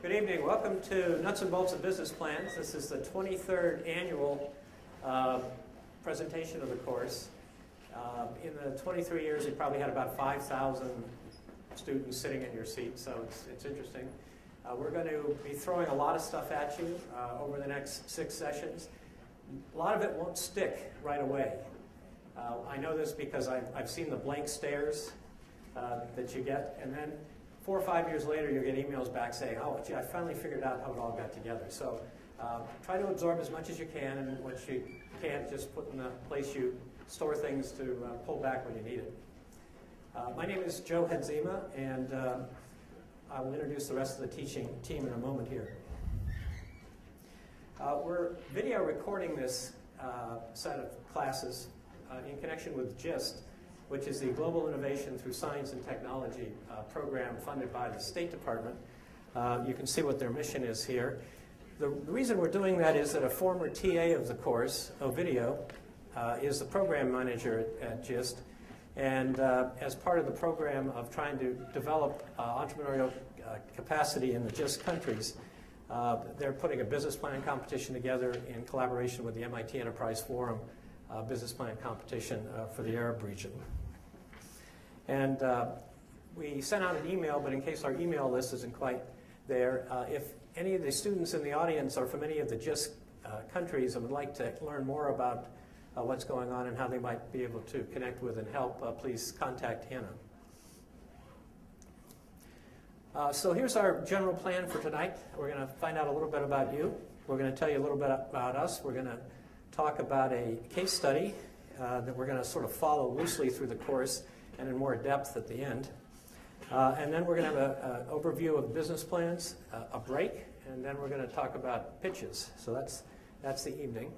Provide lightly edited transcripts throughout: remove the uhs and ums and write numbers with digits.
Good evening. Welcome to Nuts and Bolts of Business Plans. This is the 23rd annual presentation of the course. In the 23 years, you probably had about 5,000 students sitting in your seat, so it's interesting. We're going to be throwing a lot of stuff at you over the next 6 sessions. A lot of it won't stick right away. I know this because I've seen the blank stares that you get, and then 4 or 5 years later, you'll get emails back saying, oh, gee, I finally figured out how it all got together. So try to absorb as much as you can, and what you can't, just put in the place you store things to pull back when you need it. My name is Joe Hadzima, and I will introduce the rest of the teaching team in a moment here. We're video recording this set of classes in connection with GIST, which is the Global Innovation Through Science and Technology program funded by the State Department. You can see what their mission is here. The reason we're doing that is that a former TA of the course, Ovidio, is the program manager at GIST, and as part of the program of trying to develop entrepreneurial capacity in the GIST countries, they're putting a business plan competition together in collaboration with the MIT Enterprise Forum business plan competition for the Arab region. And we sent out an email, but in case our email list isn't quite there, if any of the students in the audience are from any of the GIST countries and would like to learn more about what's going on and how they might be able to connect with and help, please contact Hannah. So here's our general plan for tonight. We're going to find out a little bit about you. We're going to tell you a little bit about us. We're going to talk about a case study that we're going to sort of follow loosely through the course and in more depth at the end. And then we're going to have an overview of business plans, a break, and then we're going to talk about pitches. So that's the evening.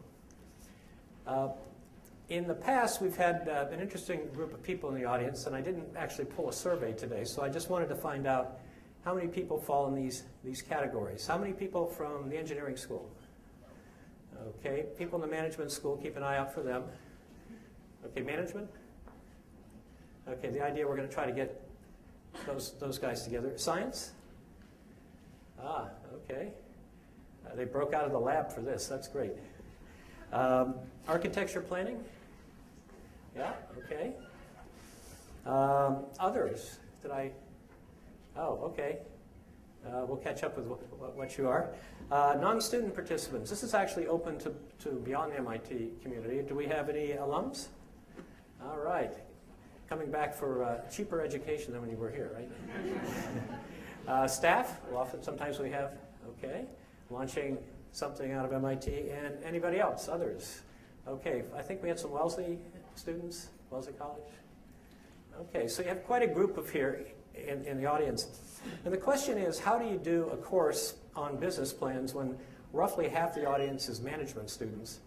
In the past, we've had an interesting group of people in the audience, and I didn't actually pull a survey today, so I just wanted to find out how many people fall in these categories. How many people from the engineering school? Okay, people in the management school, keep an eye out for them. Okay, management? Okay, the idea, we're going to try to get those guys together. Science? Ah, okay. They broke out of the lab for this. That's great. Architecture planning? Yeah, okay. Others? Did I? Oh, okay. We'll catch up with what you are. Non-student participants. This is actually open to beyond the MIT community. Do we have any alums? All right. Coming back for cheaper education than when you were here, right? Staff? Well, sometimes we have. Okay. Launching something out of MIT. And anybody else? Others? Okay. I think we had some Wellesley students. Wellesley College? Okay. So you have quite a group of here in the audience. And the question is, how do you do a course on business plans when roughly half the audience is management students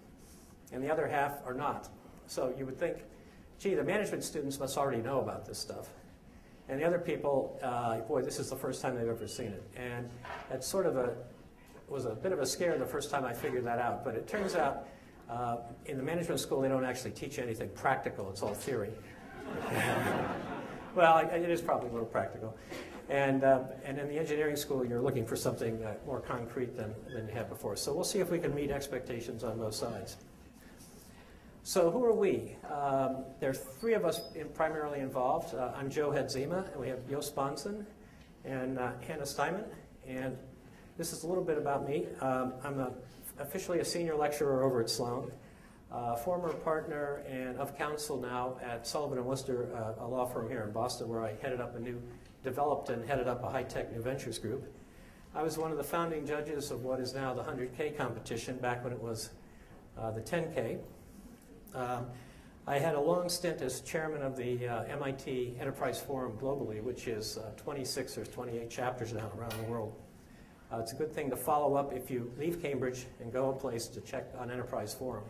and the other half are not? So you would think, gee, the management students must already know about this stuff. And the other people, boy, this is the first time they've ever seen it. And it's sort of was a bit of a scare the first time I figured that out. But it turns out in the management school, they don't actually teach anything practical. It's all theory. Well, it is probably a little practical. And in the engineering school, you're looking for something more concrete than you had before. So we'll see if we can meet expectations on both sides. So who are we? There are 3 of us primarily involved. I'm Joe Hadzima, and we have Jo Sponson and Hannah Steinman. And this is a little bit about me. I'm officially a senior lecturer over at Sloan. Former partner and of counsel now at Sullivan & Worcester, a law firm here in Boston, where I developed and headed up a high-tech new ventures group. I was one of the founding judges of what is now the 100K competition, back when it was the 10K. I had a long stint as chairman of the MIT Enterprise Forum globally, which is 26 or 28 chapters now around the world. It's a good thing to follow up if you leave Cambridge and go a place to check on Enterprise Forum.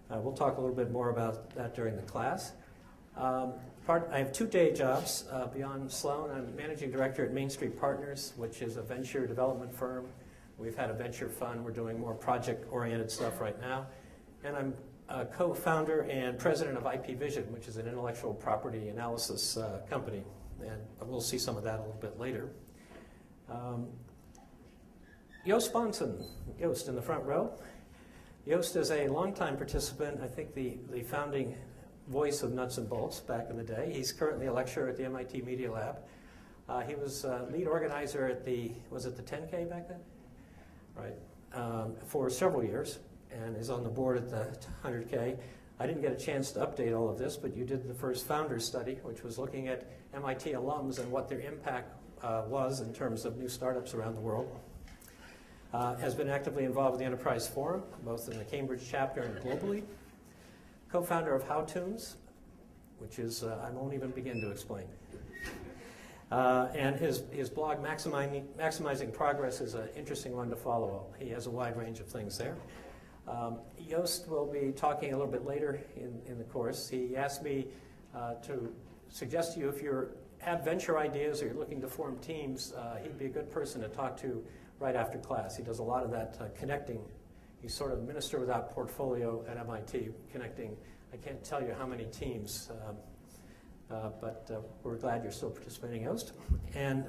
We'll talk a little bit more about that during the class. I have 2 day jobs beyond Sloan. I'm managing director at Main Street Partners, which is a venture development firm. We've had a venture fund. We're doing more project-oriented stuff right now. And I'm co-founder and president of IP Vision, which is an intellectual property analysis company. And we'll see some of that a little bit later. Joost Bonson, Joost in the front row. Joost is a longtime participant, I think the founding voice of nuts and bolts back in the day. He's currently a lecturer at the MIT Media Lab. He was lead organizer at was it the 10K back then? Right, for several years, and is on the board at the 100K. I didn't get a chance to update all of this, but you did the first Founders Study, which was looking at MIT alums and what their impact was in terms of new startups around the world. Has been actively involved with the Enterprise Forum, both in the Cambridge chapter and globally. Co-founder of HowTunes, which is, I won't even begin to explain. And his blog, Maximizing Progress, is an interesting one to follow. He has a wide range of things there. Joost will be talking a little bit later in the course. He asked me to suggest to you if you have venture ideas or you're looking to form teams, he'd be a good person to talk to right after class. He does a lot of that connecting. He's sort of minister without portfolio at MIT, connecting, I can't tell you how many teams, but we're glad you're still participating, Joost. And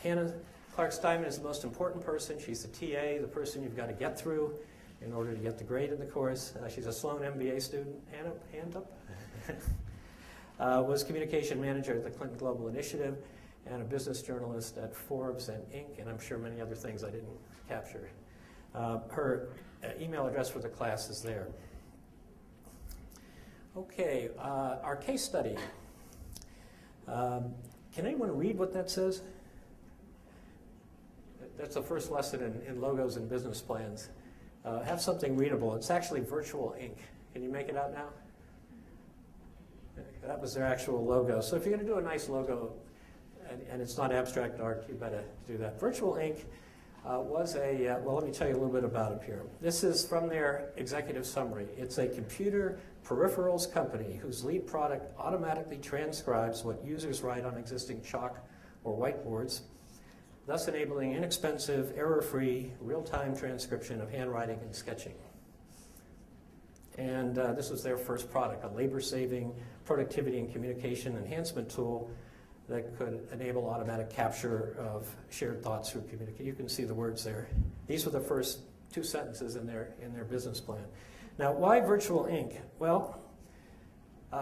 Hannah Clark-Steinman is the most important person. She's the TA, the person you've got to get through in order to get the grade in the course. She's a Sloan MBA student. Hannah, hand up. Was communication manager at the Clinton Global Initiative and a business journalist at Forbes and Inc., and I'm sure many other things I didn't capture. Her email address for the class is there. Okay, our case study. Can anyone read what that says? That's the first lesson in logos and business plans. Have something readable. It's actually virtual ink. Can you make it out now? That was their actual logo. So if you're going to do a nice logo, and it's not abstract art, you better do that. Virtual ink was a, well, let me tell you a little bit about it here. This is from their executive summary. It's a computer peripherals company whose lead product automatically transcribes what users write on existing chalk or whiteboards, thus enabling inexpensive, error-free, real-time transcription of handwriting and sketching. And this was their first product, a labor-saving productivity and communication enhancement tool that could enable automatic capture of shared thoughts through communication. You can see the words there. These were the first two sentences in their business plan. Now, why virtual ink? Well,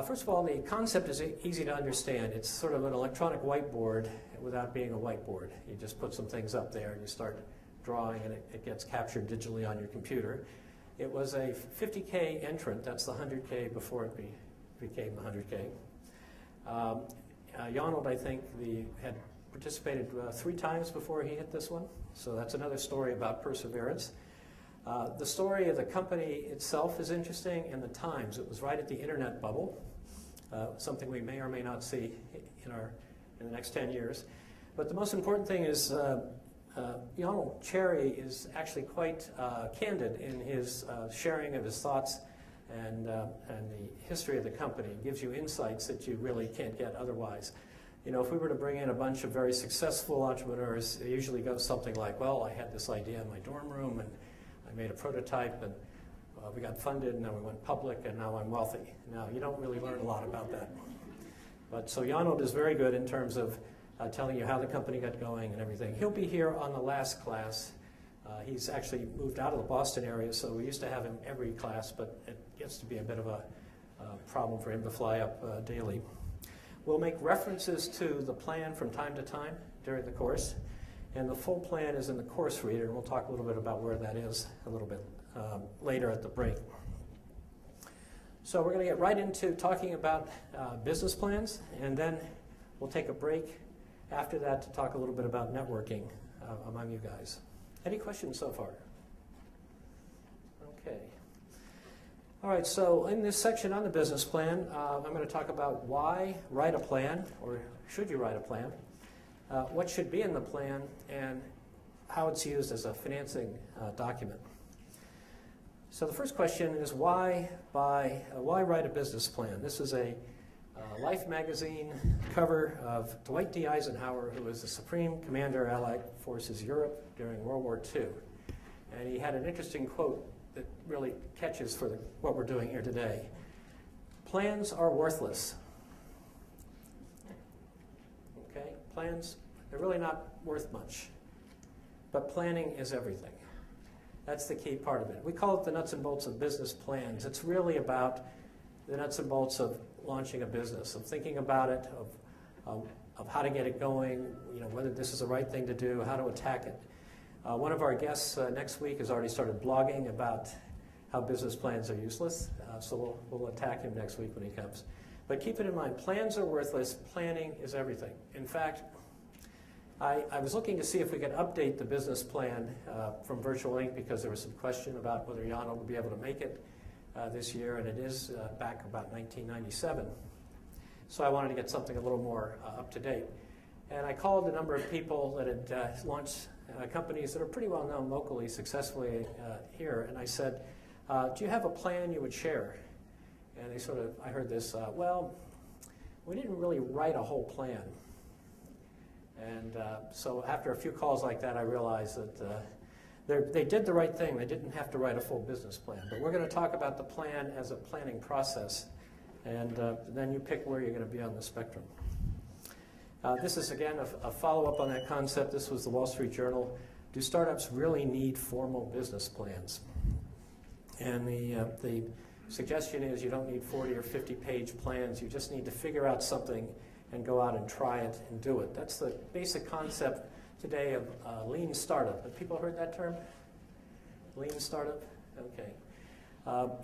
first of all, the concept is easy to understand. It's sort of an electronic whiteboard without being a whiteboard. You just put some things up there and you start drawing and it gets captured digitally on your computer. It was a 50K entrant. That's the 100K before it became the 100K. Jonald, I think, had participated 3 times before he hit this one. So that's another story about perseverance. The story of the company itself is interesting, and the times. It was right at the internet bubble, something we may or may not see in the next 10 years. But the most important thing is Jonald Cherry is actually quite candid in his sharing of his thoughts and the history of the company. It gives you insights that you really can't get otherwise. You know, if we were to bring in a bunch of very successful entrepreneurs, it usually goes something like, well, I had this idea in my dorm room and I made a prototype and we got funded and then we went public and now I'm wealthy. Now, you don't really learn a lot about that. But so Jonald is very good in terms of telling you how the company got going and everything. He'll be here on the last class. He's actually moved out of the Boston area, so we used to have him every class, but it gets to be a bit of a problem for him to fly up daily. We'll make references to the plan from time to time during the course, and the full plan is in the course reader, and we'll talk a little bit about where that is a little bit later at the break. So we're going to get right into talking about business plans, and then we'll take a break after that to talk a little bit about networking among you guys. Any questions so far? Okay. All right, so in this section on the business plan, I'm going to talk about why write a plan, or should you write a plan, what should be in the plan, and how it's used as a financing document. So the first question is why write a business plan? This is a Life magazine cover of Dwight D. Eisenhower, who was the Supreme Commander Allied Forces Europe during World War II. And he had an interesting quote that really catches for what we're doing here today. Plans are worthless. Okay, plans, they're really not worth much. but planning is everything. That's the key part of it. We call it the nuts and bolts of business plans. It's really about the nuts and bolts of launching a business, of thinking about it, of how to get it going, whether this is the right thing to do, how to attack it. One of our guests next week has already started blogging about how business plans are useless, so we'll attack him next week when he comes. But keep it in mind, plans are worthless, planning is everything. In fact, I was looking to see if we could update the business plan from Virtual Inc. because there was some question about whether Jana would be able to make it this year, and it is back about 1997. So I wanted to get something a little more up to date. And I called a number of people that had launched companies that are pretty well known locally successfully here, and I said, do you have a plan you would share? And they sort of, I heard this, well, we didn't really write a whole plan. And so after a few calls like that, I realized that they did the right thing. They didn't have to write a full business plan. But we're going to talk about the plan as a planning process. And then you pick where you're going to be on the spectrum. This is, again, a follow-up on that concept. This was the Wall Street Journal. Do startups really need formal business plans? And the suggestion is you don't need 40 or 50-page plans. You just need to figure out something and go out and try it and do it. That's the basic concept today of lean startup. Have people heard that term? Lean startup? Okay.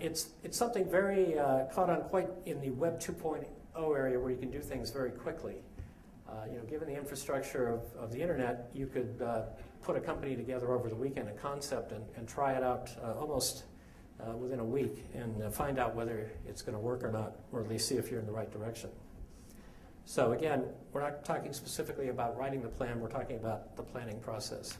It's something very caught on quite in the Web 2.0 area where you can do things very quickly. Given the infrastructure of the internet, you could put a company together over the weekend, a concept, and try it out almost within a week and find out whether it's going to work or not, or at least see if you're in the right direction. So again, we're not talking specifically about writing the plan, we're talking about the planning process.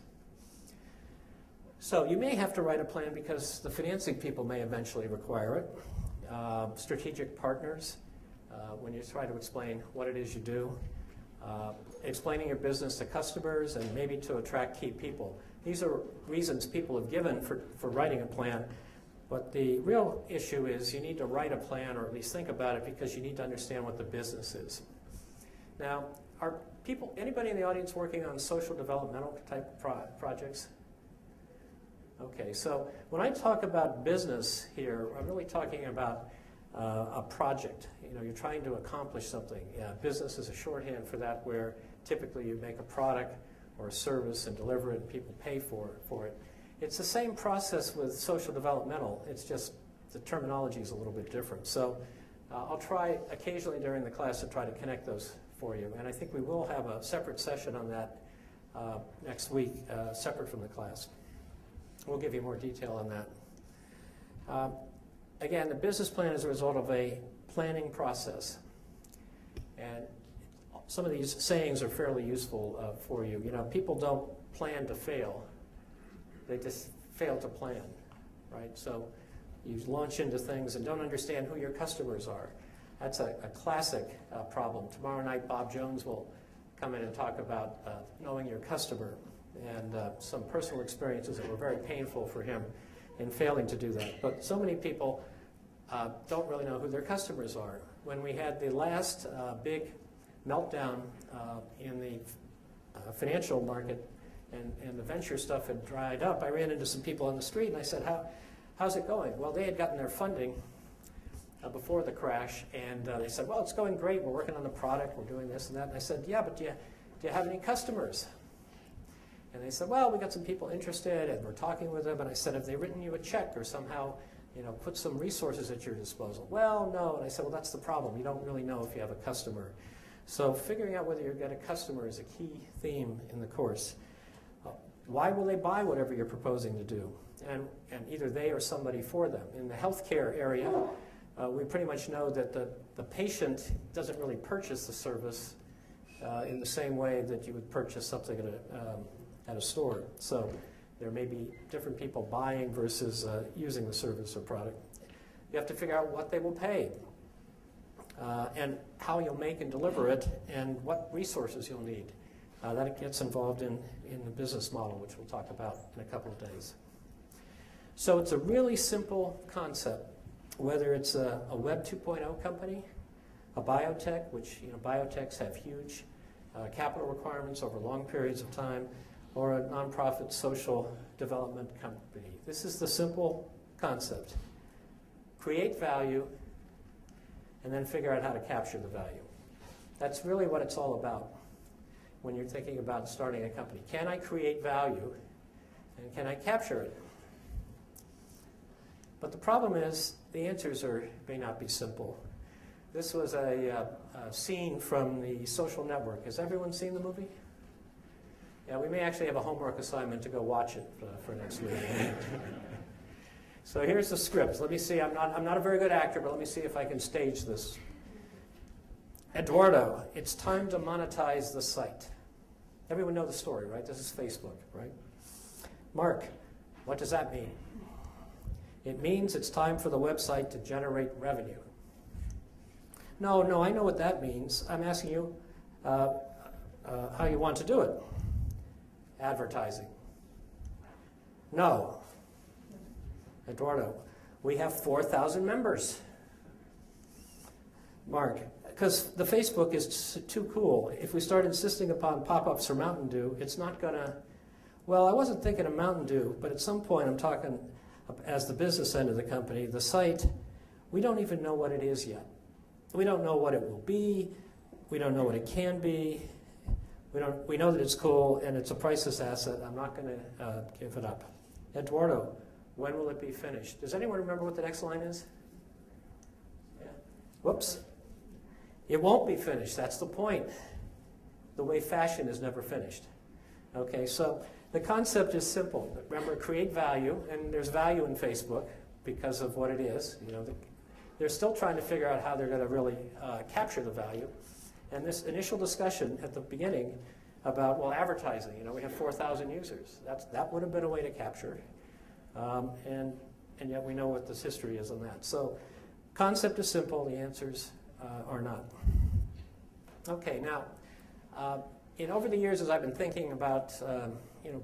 So you may have to write a plan because the financing people may eventually require it. Strategic partners, when you try to explain what it is you do. Explaining your business to customers and maybe to attract key people. These are reasons people have given for writing a plan, but the real issue is you need to write a plan or at least think about it because you need to understand what the business is. Now, are anybody in the audience working on social developmental type projects? Okay, so when I talk about business here, I'm really talking about a project. You're trying to accomplish something. Business is a shorthand for that, where typically you make a product or a service and deliver it and people pay for it. It's the same process with social developmental. It's just the terminology is a little bit different. So I'll try occasionally during the class to try to connect those for you. And I think we will have a separate session on that next week, separate from the class. We'll give you more detail on that. Again, the business plan is a result of a planning process. And some of these sayings are fairly useful for you. People don't plan to fail. They just fail to plan, right? So you launch into things and don't understand who your customers are. That's a classic problem. Tomorrow night, Bob Jones will come in and talk about knowing your customer and some personal experiences that were very painful for him in failing to do that. But so many people don't really know who their customers are. When we had the last big meltdown in the financial market and the venture stuff had dried up, I ran into some people on the street and I said, how's it going? Well, they had gotten their funding before the crash, and they said, well, it's going great. We're working on the product. We're doing this and that. And I said, yeah, but do you have any customers? And they said, well, we got some people interested, and we're talking with them. And I said, have they written you a check or somehow, put some resources at your disposal? Well, no. And I said, well, that's the problem. You don't really know if you have a customer. So figuring out whether you've got a customer is a key theme in the course. Why will they buy whatever you're proposing to do? And either they or somebody for them. In the healthcare area, we pretty much know that the patient doesn't really purchase the service in the same way that you would purchase something at a store. So there may be different people buying versus using the service or product. You have to figure out what they will pay and how you'll make and deliver it and what resources you'll need. That gets involved in the business model, which we'll talk about in a couple of days. So it's a really simple concept, whether it's a Web 2.0 company, a biotech, which biotechs have huge capital requirements over long periods of time, or a nonprofit social development company. This is the simple concept. Create value, and then figure out how to capture the value. That's really what it's all about when you're thinking about starting a company. Can I create value, and can I capture it? But the problem is, the answers may not be simple. This was a scene from The Social Network. Has everyone seen the movie? Yeah, we may actually have a homework assignment to go watch it for next week. So here's the script. Let me see. I'm not a very good actor, but let me see if I can stage this. Eduardo, it's time to monetize the site. Everyone know the story, right? This is Facebook, right? Mark, what does that mean? It means it's time for the website to generate revenue. No, I know what that means. I'm asking you how you want to do it. Advertising. No. Eduardo, we have 4,000 members. Mark, because the Facebook is too cool. If we start insisting upon pop-ups for Mountain Dew, it's not going to... Well, I wasn't thinking of Mountain Dew, but at some point I'm talking as the business end of the company. The site, we don't even know what it is yet. We don't know what it will be. We don't know what it can be. We know that it's cool and it's a priceless asset. I'm not going to give it up. Eduardo, when will it be finished? Does anyone remember what the next line is? Yeah. Whoops. It won't be finished. That's the point. The way fashion is never finished. Okay, so the concept is simple. Remember, create value, and there's value in Facebook because of what it is. You know, they're still trying to figure out how they're going to really capture the value. And this initial discussion at the beginning about, well, advertising, you know, we have 4,000 users. That would have been a way to capture. And yet we know what this history is on that. So concept is simple, the answers are not. Okay, now, over the years as I've been thinking about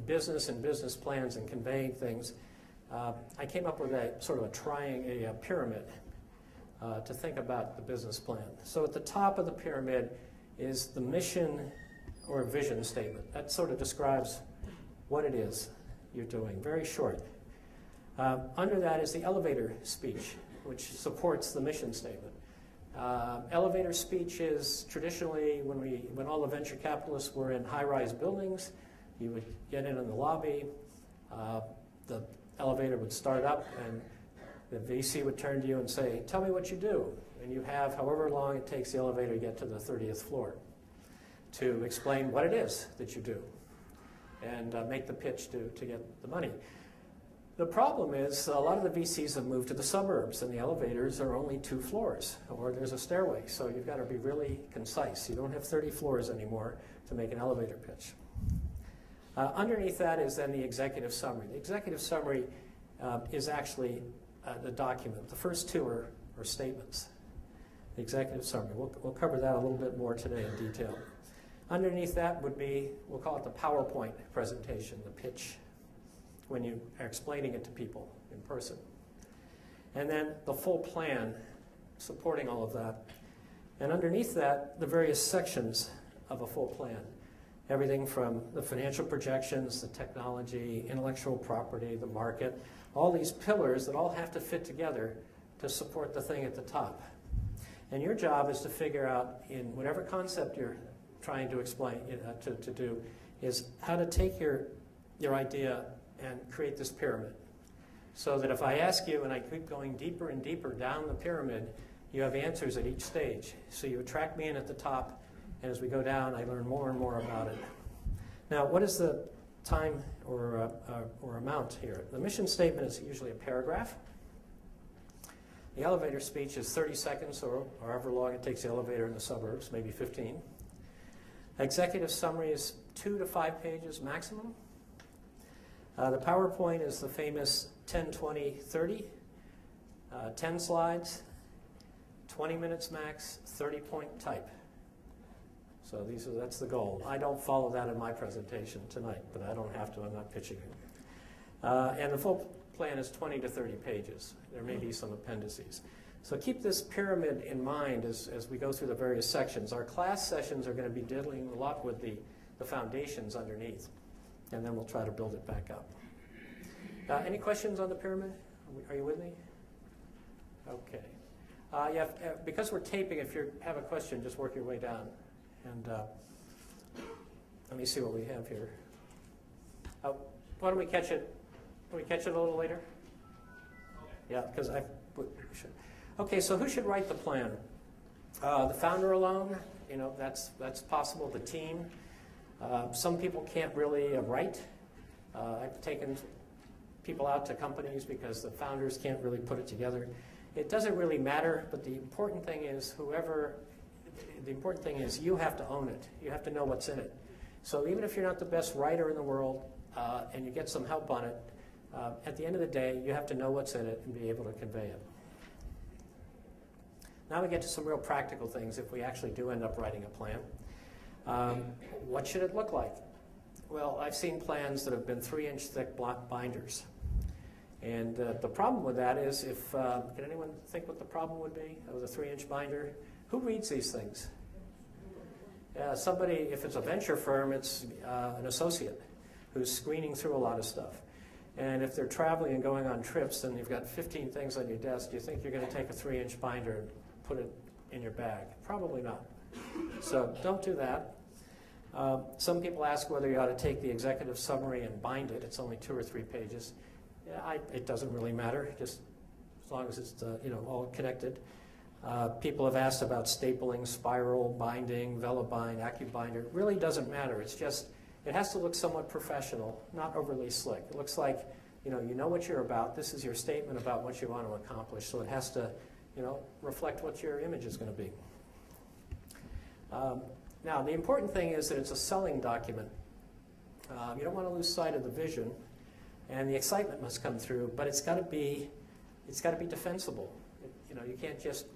business and business plans and conveying things, I came up with a sort of a pyramid to think about the business plan. So at the top of the pyramid is the mission or vision statement. That sort of describes what it is you're doing, very short. Under that is the elevator speech, which supports the mission statement. Elevator speech is traditionally when all the venture capitalists were in high-rise buildings, you would get in the lobby, the elevator would start up, and the VC would turn to you and say, tell me what you do. And you have however long it takes the elevator to get to the 30th floor to explain what it is that you do and make the pitch to get the money. The problem is a lot of the VCs have moved to the suburbs and the elevators are only 2 floors or there's a stairway. So you've got to be really concise. You don't have 30 floors anymore to make an elevator pitch. Underneath that is then the executive summary. The executive summary is actually the document. The first 2 are statements. The executive summary. We'll cover that a little bit more today in detail. Underneath that would be, we'll call it the PowerPoint presentation, the pitch, when you are explaining it to people in person. And then the full plan supporting all of that. And underneath that, the various sections of a full plan. Everything from the financial projections, the technology, intellectual property, the market, all these pillars that all have to fit together to support the thing at the top. And your job is to figure out, in whatever concept you're trying to explain, to do, is how to take your idea and create this pyramid. So that if I ask you and I keep going deeper and deeper down the pyramid, you have answers at each stage. So you attract me in at the top, and as we go down, I learn more and more about it. Now, what is the time or amount here? The mission statement is usually a paragraph. The elevator speech is 30 seconds or however long it takes the elevator in the suburbs, maybe 15. Executive summary is 2 to 5 pages maximum. The PowerPoint is the famous 10, 20, 30. 10 slides, 20 minutes max, 30-point type. So that's the goal. I don't follow that in my presentation tonight, but I don't have to. I'm not pitching it. And the full plan is 20 to 30 pages. There may be some appendices. So keep this pyramid in mind as we go through the various sections. Our class sessions are going to be dealing a lot with the foundations underneath. and then we'll try to build it back up. Any questions on the pyramid? Are you with me? Okay. Yeah, because we're taping, if you have a question, just work your way down. And let me see what we have here. Why don't we catch it? Can we catch it a little later? Okay. Yeah, because I should. Okay, so who should write the plan? The founder alone, you know, that's possible. The team. Some people can't really write. I've taken people out to companies because the founders can't really put it together. It doesn't really matter, but the important thing is you have to own it. You have to know what's in it. So even if you're not the best writer in the world and you get some help on it, at the end of the day, you have to know what's in it and be able to convey it. Now we get to some real practical things if we actually do end up writing a plan. What should it look like? Well, I've seen plans that have been 3-inch thick block binders. And the problem with that is can anyone think what the problem would be with a 3-inch binder? Who reads these things? Somebody, if it's a venture firm, it's an associate who's screening through a lot of stuff. And if they're traveling and going on trips and you've got 15 things on your desk, do you think you're going to take a 3-inch binder and put it in your bag? Probably not. So don't do that. Some people ask whether you ought to take the executive summary and bind it. It's only 2 or 3 pages. Yeah, it doesn't really matter, just as long as it's all connected. People have asked about stapling, spiral, binding, Velabind, AccuBinder. It really doesn't matter. It's just, it has to look somewhat professional, not overly slick. It looks like you know what you're about. This is your statement about what you want to accomplish. So it has to reflect what your image is going to be. Now, the important thing is that it's a selling document. You don't want to lose sight of the vision. And the excitement must come through, but it's got to be defensible. You can't just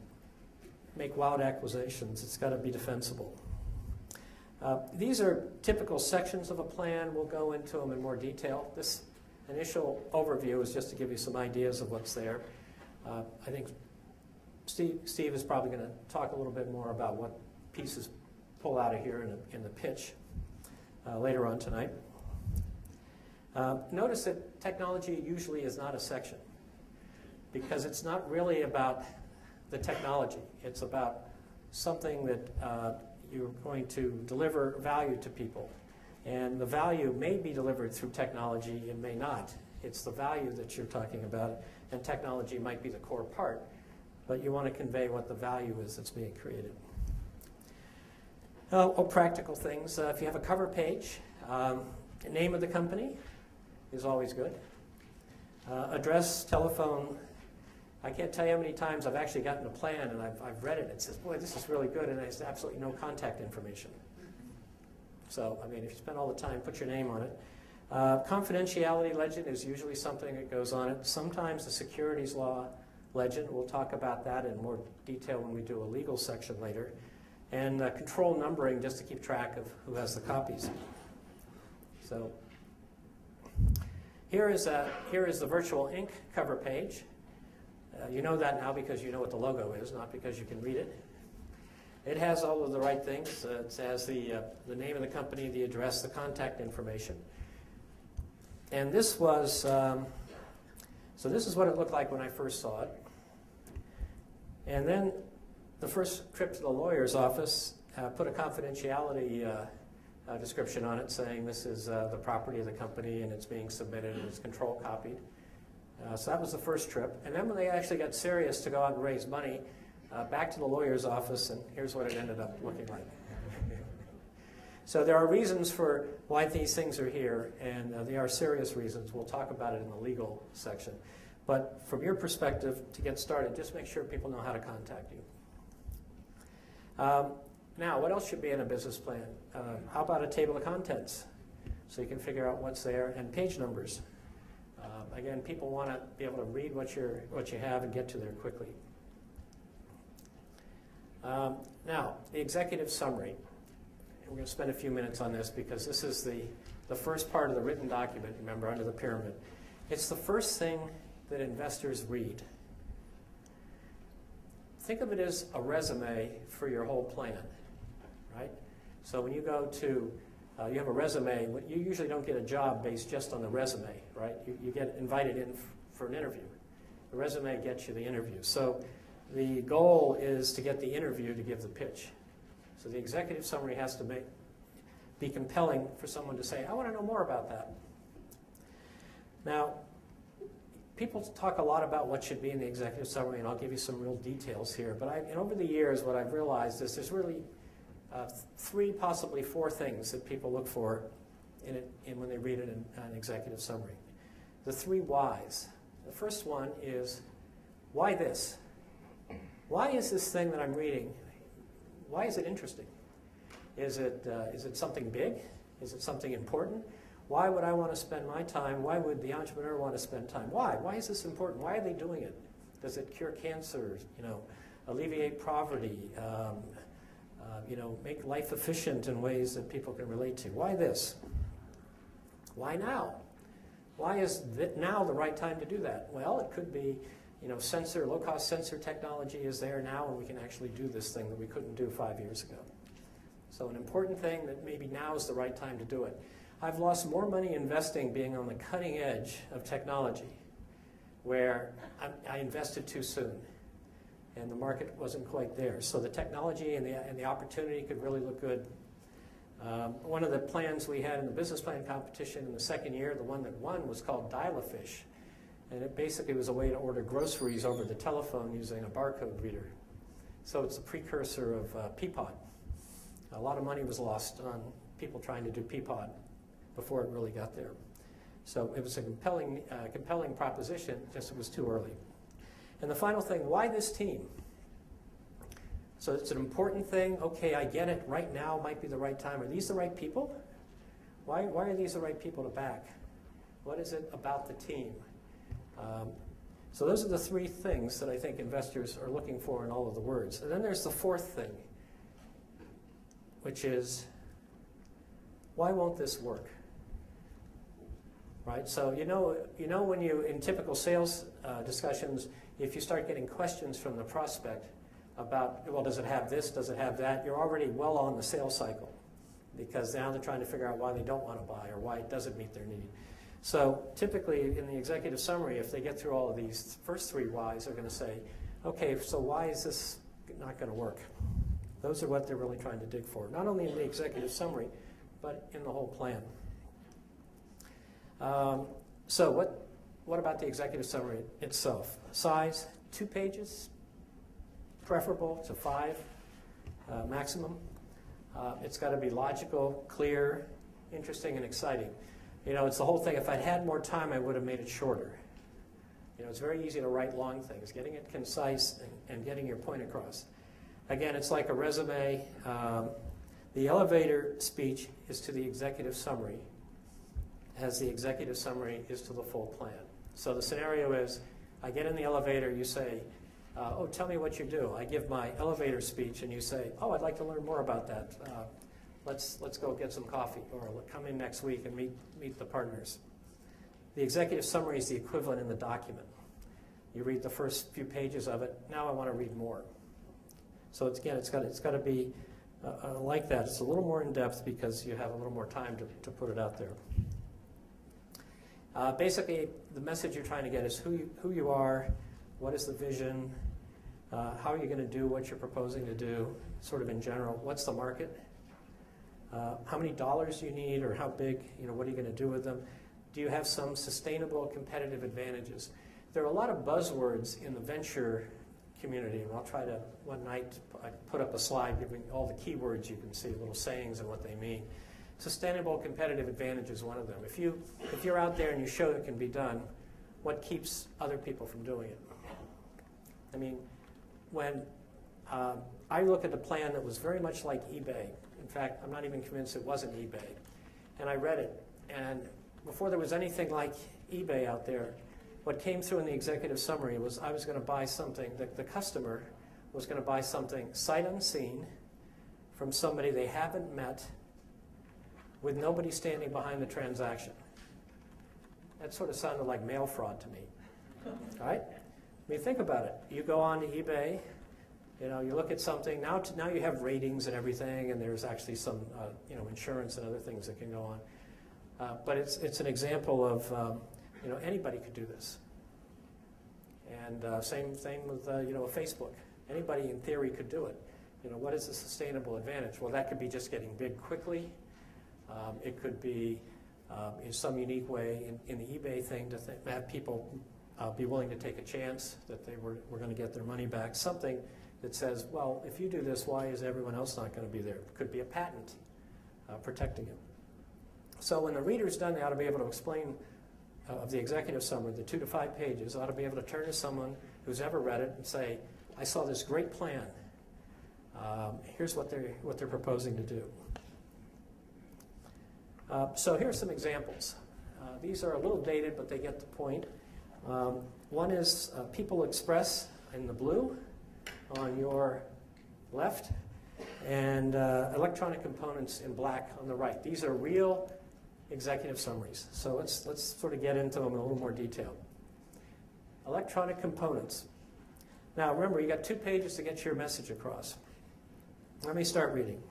make wild accusations. It's got to be defensible. These are typical sections of a plan. We'll go into them in more detail. This initial overview is just to give you some ideas of what's there. I think Steve is probably going to talk a little bit more about what pieces pull out of here in the pitch later on tonight. Notice that technology usually is not a section because it's not really about the technology. It's about something that you're going to deliver value to people. And the value may be delivered through technology, it may not. It's the value that you're talking about, and technology might be the core part, but you want to convey what the value is that's being created. Practical things. If you have a cover page, name of the company is always good. Address, telephone. I can't tell you how many times I've actually gotten a plan and I've read it and it says, boy, this is really good, and there's absolutely no contact information. So, I mean, if you spend all the time, put your name on it. Confidentiality legend is usually something that goes on it. Sometimes the securities law legend, we'll talk about that in more detail when we do a legal section later. And control numbering just to keep track of who has the copies. So here is the virtual ink cover page. You know that now because you know what the logo is, not because you can read it. It has all of the right things. It has the name of the company, the address, the contact information. And this was, so this is what it looked like when I first saw it. And then the first trip to the lawyer's office put a confidentiality description on it saying this is the property of the company and it's being submitted and it's control copied. So that was the first trip. And then when they actually got serious to go out and raise money, back to the lawyer's office, and here's what it ended up looking like. So there are reasons for why these things are here, and they are serious reasons. We'll talk about it in the legal section. But from your perspective, to get started, just make sure people know how to contact you. Now, what else should be in a business plan? How about a table of contents? So you can figure out what's there, and page numbers. Again, people want to be able to read what you have and get to there quickly. Now, the executive summary. We're going to spend a few minutes on this because this is the first part of the written document, remember, under the pyramid. It's the first thing that investors read. Think of it as a resume for your whole plan, right? So when you go to You have a resume. You usually don't get a job based just on the resume, right? You get invited in for an interview. The resume gets you the interview. So the goal is to get the interview to give the pitch. So the executive summary has to be compelling for someone to say, I want to know more about that. Now, people talk a lot about what should be in the executive summary, and I'll give you some real details here. But over the years, what I've realized is there's really 3, possibly 4 things that people look for when they read an executive summary. The 3 whys. The first one is, why this? Why is this thing that I'm reading, why is it interesting? Is it something big? Is it something important? Why would I want to spend my time? Why would the entrepreneur want to spend time? Why? Why is this important? Why are they doing it? Does it cure cancer? Alleviate poverty? Make life efficient in ways that people can relate to? Why this? Why now? Why is now the right time to do that? Well, it could be, low-cost sensor technology is there now, and we can actually do this thing that we couldn't do 5 years ago. So an important thing that maybe now is the right time to do it. I've lost more money investing being on the cutting edge of technology, where I invested too soon, and the market wasn't quite there. So the technology and the opportunity could really look good. One of the plans we had in the business plan competition in the second year, the one that won, was called Dial-A-Fish. And it basically was a way to order groceries over the telephone using a barcode reader. So it's a precursor of Peapod. A lot of money was lost on people trying to do Peapod before it really got there. So it was a compelling proposition, just it was too early. And the final thing, why this team? So it's an important thing. Okay, I get it. Right now might be the right time. Are these the right people? Why are these the right people to back? What is it about the team? So those are the 3 things that I think investors are looking for in all of the words. And then there's the 4th thing, which is, why won't this work? Right? So when in typical sales discussions, if you start getting questions from the prospect about, well, does it have this, does it have that, you're already well on the sales cycle, because now they're trying to figure out why they don't want to buy or why it doesn't meet their need. So typically in the executive summary, if they get through all of these first 3 whys, they're going to say, okay, so why is this not going to work? Those are what they're really trying to dig for, not only in the executive summary, but in the whole plan. So what about the executive summary itself? Size, 2 pages, preferable to 5 maximum. It's got to be logical, clear, interesting, and exciting. It's the whole thing. If I'd had more time, I would have made it shorter. It's very easy to write long things. Getting it concise and getting your point across. Again, it's like a resume. The elevator speech is to the executive summary, as the executive summary is to the full plan. So the scenario is, I get in the elevator, you say, oh, tell me what you do. I give my elevator speech, and you say, oh, I'd like to learn more about that. Let's go get some coffee, or come in next week and meet the partners. The executive summary is the equivalent in the document. You read the first few pages of it. Now I want to read more. So it's got to be like that. It's a little more in depth because you have a little more time to put it out there. Basically, the message you're trying to get is who you are, what is the vision, how are you going to do what you're proposing to do, sort of in general. What's the market? How many dollars you need, or how big, what are you going to do with them? Do you have some sustainable competitive advantages? There are a lot of buzzwords in the venture community, and I'll try to, one night, I put up a slide giving all the keywords you can see, little sayings and what they mean. Sustainable competitive advantage is one of them. If you're out there and you show it can be done, what keeps other people from doing it? I mean, when I look at the plan that was very much like eBay. In fact, I'm not even convinced it wasn't eBay. And I read it, and before there was anything like eBay out there, what came through in the executive summary was I was going to buy something, the customer was going to buy something sight unseen from somebody they haven't met, with nobody standing behind the transaction. That sort of sounded like mail fraud to me. All right? I mean, think about it. You go on to eBay, You know, you look at something, now you have ratings and everything, and there's actually some, you know, insurance and other things that can go on. But it's an example of, you know, anybody could do this. And same with, you know, a Facebook. Anybody in theory could do it. You know, what is a sustainable advantage? Well, that could be just getting big quickly. It could be in some unique way in the eBay thing to have people be willing to take a chance that they were going to get their money back. Something that says, well, if you do this, why is everyone else not going to be there? It could be a patent protecting it. So when the reader's done, they ought to be able to explain of the executive summary, the 2 to 5 pages, ought to be able to turn to someone who's ever read it and say, I saw this great plan. Here's what they're proposing to do. So here's some examples. These are a little dated, but they get the point. One is People Express in the blue on your left, and electronic components in black on the right. These are real executive summaries. So let's sort of get into them in a little more detail. Electronic components. Now remember, you got 2 pages to get your message across. Let me start reading.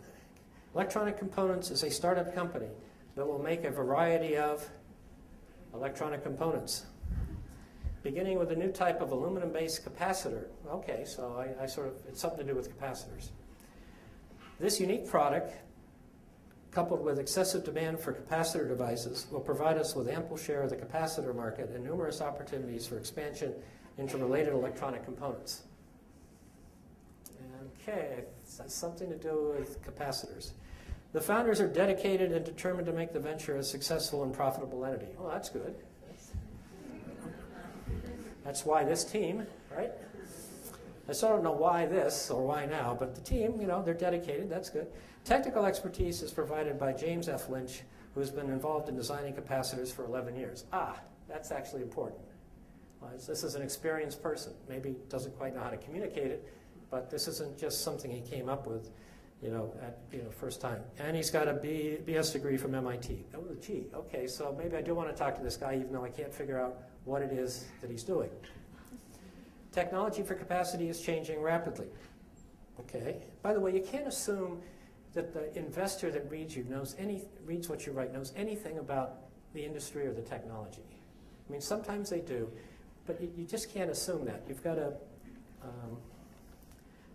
Electronic Components is a startup company that will make a variety of electronic components, beginning with a new type of aluminum-based capacitor. Okay, so it's something to do with capacitors. This unique product, coupled with excessive demand for capacitor devices, will provide us with ample share of the capacitor market and numerous opportunities for expansion into related electronic components. Okay, that's something to do with capacitors. The founders are dedicated and determined to make the venture a successful and profitable entity. Oh, that's good. That's why this team, right? I still don't know why this or why now, but the team, you know, they're dedicated. That's good. Technical expertise is provided by James F. Lynch, who has been involved in designing capacitors for 11 years. Ah, that's actually important. This is an experienced person. Maybe doesn't quite know how to communicate it, but this isn't just something he came up with, you know, at first time. And he's got a BS degree from MIT. Oh, gee, okay, so maybe I do want to talk to this guy, even though I can't figure out what it is that he's doing. Technology for capacity is changing rapidly. Okay. By the way, you can't assume that the investor that reads what you write knows anything about the industry or the technology. I mean, sometimes they do, but you just can't assume that. You've got to.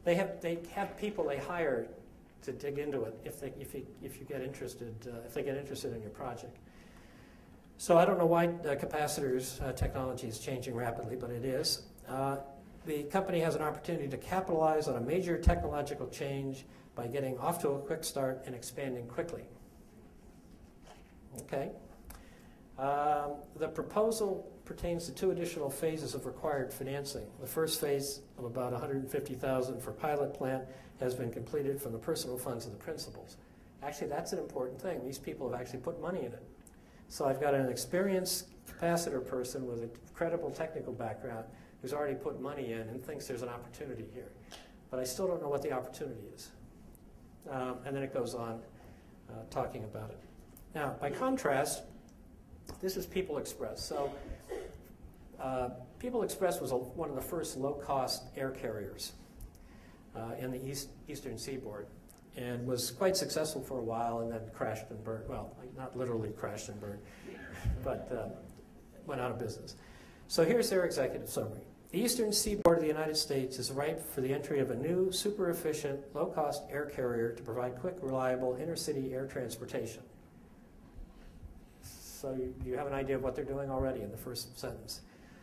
They have people they hire to dig into it if you get interested if they get interested in your project. So I don't know why capacitors technology is changing rapidly, but it is. The company has an opportunity to capitalize on a major technological change by getting off to a quick start and expanding quickly. Okay. The proposal pertains to 2 additional phases of required financing. The first phase of about $150,000 for pilot plant has been completed from the personal funds of the principals. Actually, that's an important thing. These people have actually put money in it. So I've got an experienced capacitor person with a credible technical background who's already put money in and thinks there's an opportunity here. But I still don't know what the opportunity is. And then it goes on talking about it. Now, by contrast, this is People Express. So People Express was one of the first low-cost air carriers in the eastern seaboard, and was quite successful for a while, and then crashed and burned. Well, not literally crashed and burned, but went out of business. So here's their executive summary. The eastern seaboard of the United States is ripe for the entry of a new, super-efficient, low-cost air carrier to provide quick, reliable, intercity air transportation. So you have an idea of what they're doing already in the first sentence.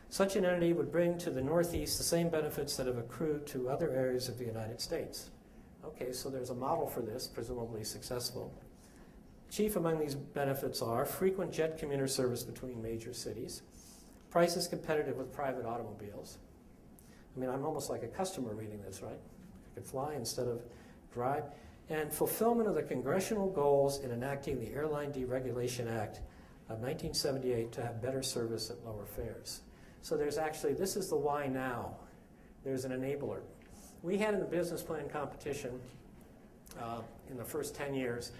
Such an entity would bring to the Northeast the same benefits that have accrued to other areas of the United States. Okay, so there's a model for this, presumably successful. Chief among these benefits are frequent jet commuter service between major cities, prices competitive with private automobiles. I mean, I'm almost like a customer reading this, right? I could fly instead of drive. And fulfillment of the congressional goals in enacting the Airline Deregulation Act of 1978 to have better service at lower fares. So there's actually, this is the why now. There's an enabler. We had in the business plan competition in the first 10 years,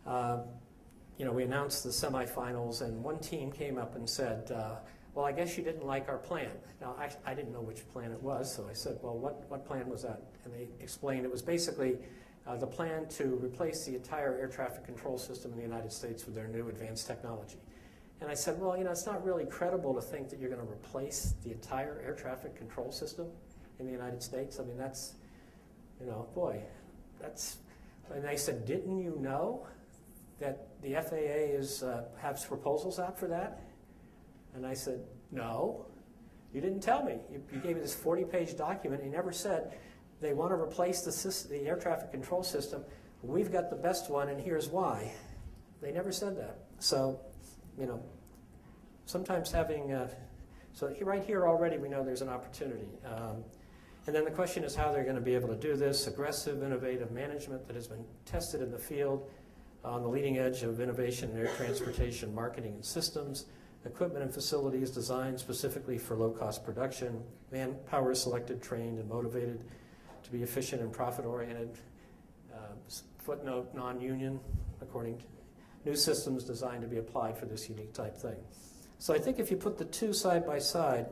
you know, we announced the semifinals, and one team came up and said, well, I guess you didn't like our plan. Now, I didn't know which plan it was, so I said, well, what plan was that? And they explained it was basically the plan to replace the entire air traffic control system in the United States with their new advanced technology. And I said, well, it's not really credible to think that you're going to replace the entire air traffic control system in the United States. I mean, that's, boy, that's, and they said, didn't you know that the FAA has proposals out for that? And I said, no, you didn't tell me. You gave me this 40-page document. You never said they want to replace the air traffic control system. We've got the best one, and here's why. They never said that. So, sometimes having, so right here already we know there's an opportunity. And then the question is how they're going to be able to do this. Aggressive, innovative management that has been tested in the field on the leading edge of innovation in air transportation, marketing, and systems. Equipment and facilities designed specifically for low-cost production. Manpower selected, trained, and motivated to be efficient and profit-oriented. Footnote, non-union, according to new systems designed to be applied for this unique type thing. So I think if you put the two side by side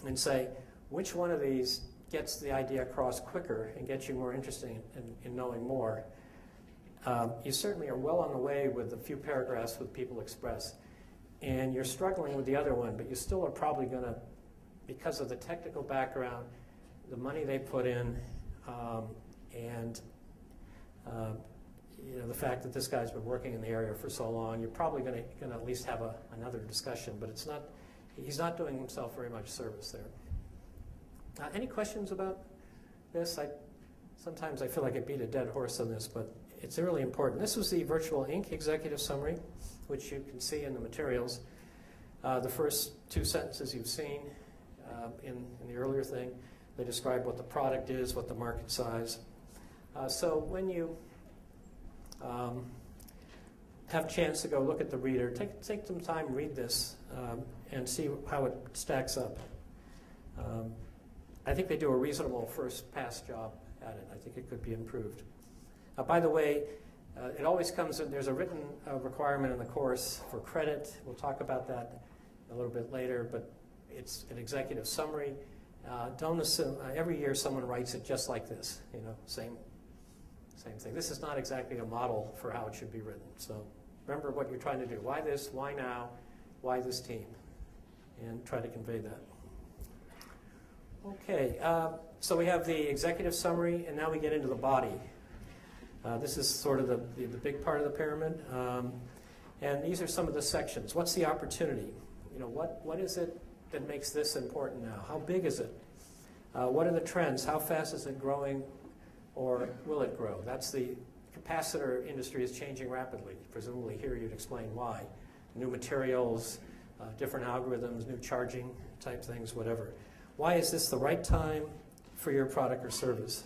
and say, which one of these gets the idea across quicker and gets you more interested in knowing more, you certainly are well on the way with a few paragraphs with People Express. And you're struggling with the other one, but you still are probably going to, because of the technical background, the money they put in, and the fact that this guy's been working in the area for so long, you're probably going to at least have another discussion, but he's not doing himself very much service there. Any questions about this? Sometimes I feel like I beat a dead horse on this, but it's really important. This was the Virtual Inc. Executive Summary, which you can see in the materials. The first two sentences you've seen in the earlier thing, they describe what the product is, what the market size. So when you have a chance to go look at the reader, take some time, read this, and see how it stacks up. I think they do a reasonable first pass job at it. I think it could be improved. By the way, it always comes in, there's a written requirement in the course for credit. We'll talk about that a little bit later, but it's an executive summary. Don't assume, every year someone writes it just like this, same thing. This is not exactly a model for how it should be written. So remember what you're trying to do. Why this? Why now? Why this team? And try to convey that. Okay, so we have the executive summary, and now we get into the body. This is sort of the big part of the pyramid. And these are some of the sections. What's the opportunity? What is it that makes this important now? How big is it? What are the trends? How fast is it growing, or will it grow? That's the capacitor industry is changing rapidly. Presumably here you'd explain why. New materials, different algorithms, new charging type things, whatever. Why is this the right time for your product or service?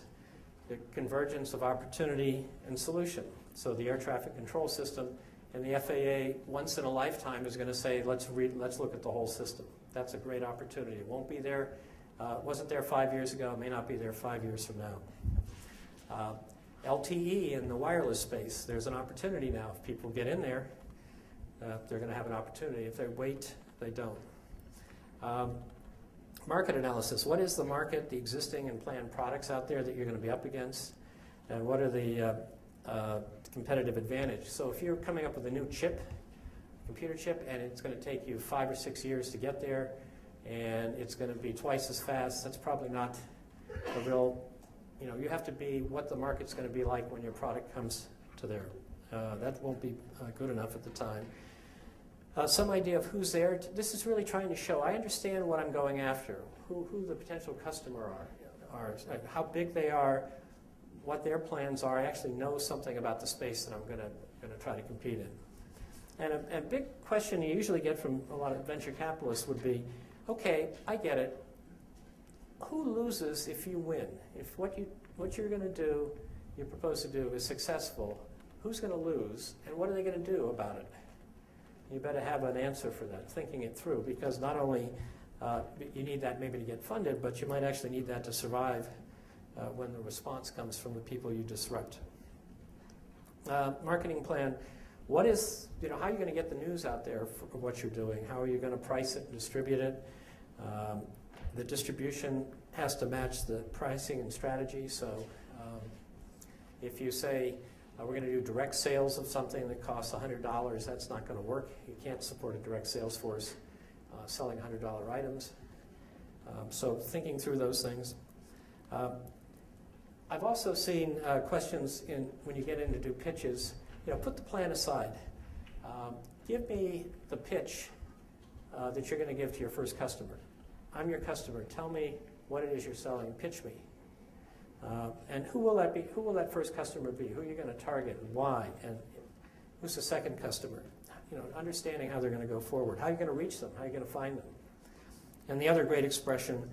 The convergence of opportunity and solution. So the air traffic control system and the FAA once in a lifetime is going to say, let's look at the whole system. That's a great opportunity. It won't be there. It wasn't there 5 years ago. It may not be there 5 years from now. LTE in the wireless space, there's an opportunity now. If people get in there, they're going to have an opportunity. If they wait, they don't. Market analysis. What is the market, the existing and planned products out there that you're going to be up against? And what are the competitive advantage? So if you're coming up with a new chip, computer chip, and it's going to take you 5 or 6 years to get there, and it's going to be twice as fast, that's probably not a real, you have to be what the market's going to be like when your product comes to there. That won't be good enough at the time. Some idea of who's there. This is really trying to show, I understand what I'm going after, who the potential customer are, how big they are, what their plans are. I actually know something about the space that I'm going to try to compete in. And a big question you usually get from a lot of venture capitalists would be, okay, I get it. Who loses if you win? If what you're going to do, you propose to do is successful, who's going to lose, and what are they going to do about it? You better have an answer for that, thinking it through, because not only you need that maybe to get funded, but you might actually need that to survive when the response comes from the people you disrupt. Marketing plan. What is, how are you going to get the news out there for what you're doing? How are you going to price it and distribute it? The distribution has to match the pricing and strategy. So if you say, we're going to do direct sales of something that costs $100, that's not going to work. You can't support a direct sales force selling $100 items. So thinking through those things. I've also seen questions when you get in to do pitches, put the plan aside. Give me the pitch that you're going to give to your first customer. I'm your customer. Tell me what it is you're selling. Pitch me. And who will that be? Who will that first customer be? Who are you going to target and why? And who's the second customer? Understanding how they're going to go forward. How are you going to reach them? How are you going to find them? And the other great expression,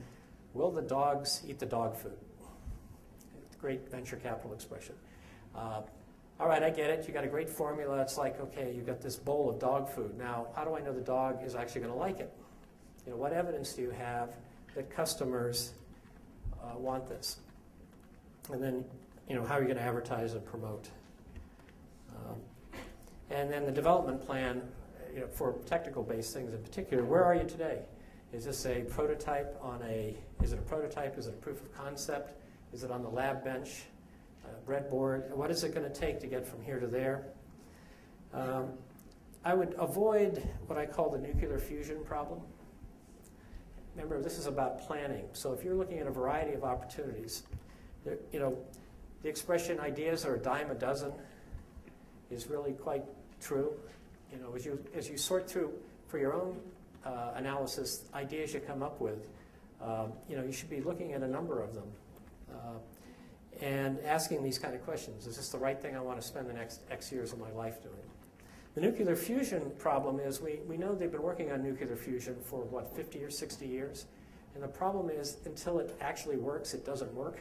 will the dogs eat the dog food? Great venture capital expression. All right, I get it. You got a great formula. It's like, okay, you got this bowl of dog food. Now, how do I know the dog is actually going to like it? What evidence do you have that customers want this? And then, how are you going to advertise and promote? And then the development plan, for technical-based things in particular. Where are you today? Is this a prototype is it a prototype? Is it a proof of concept? Is it on the lab bench, breadboard? What is it going to take to get from here to there? I would avoid what I call the nuclear fusion problem. Remember, this is about planning. So if you're looking at a variety of opportunities, the expression "ideas are a dime a dozen" is really quite true. As you sort through for your own analysis ideas you come up with, you should be looking at a number of them. And asking these kind of questions. Is this the right thing I want to spend the next X years of my life doing? The nuclear fusion problem is we know they've been working on nuclear fusion for, 50 or 60 years? And the problem is until it actually works, it doesn't work.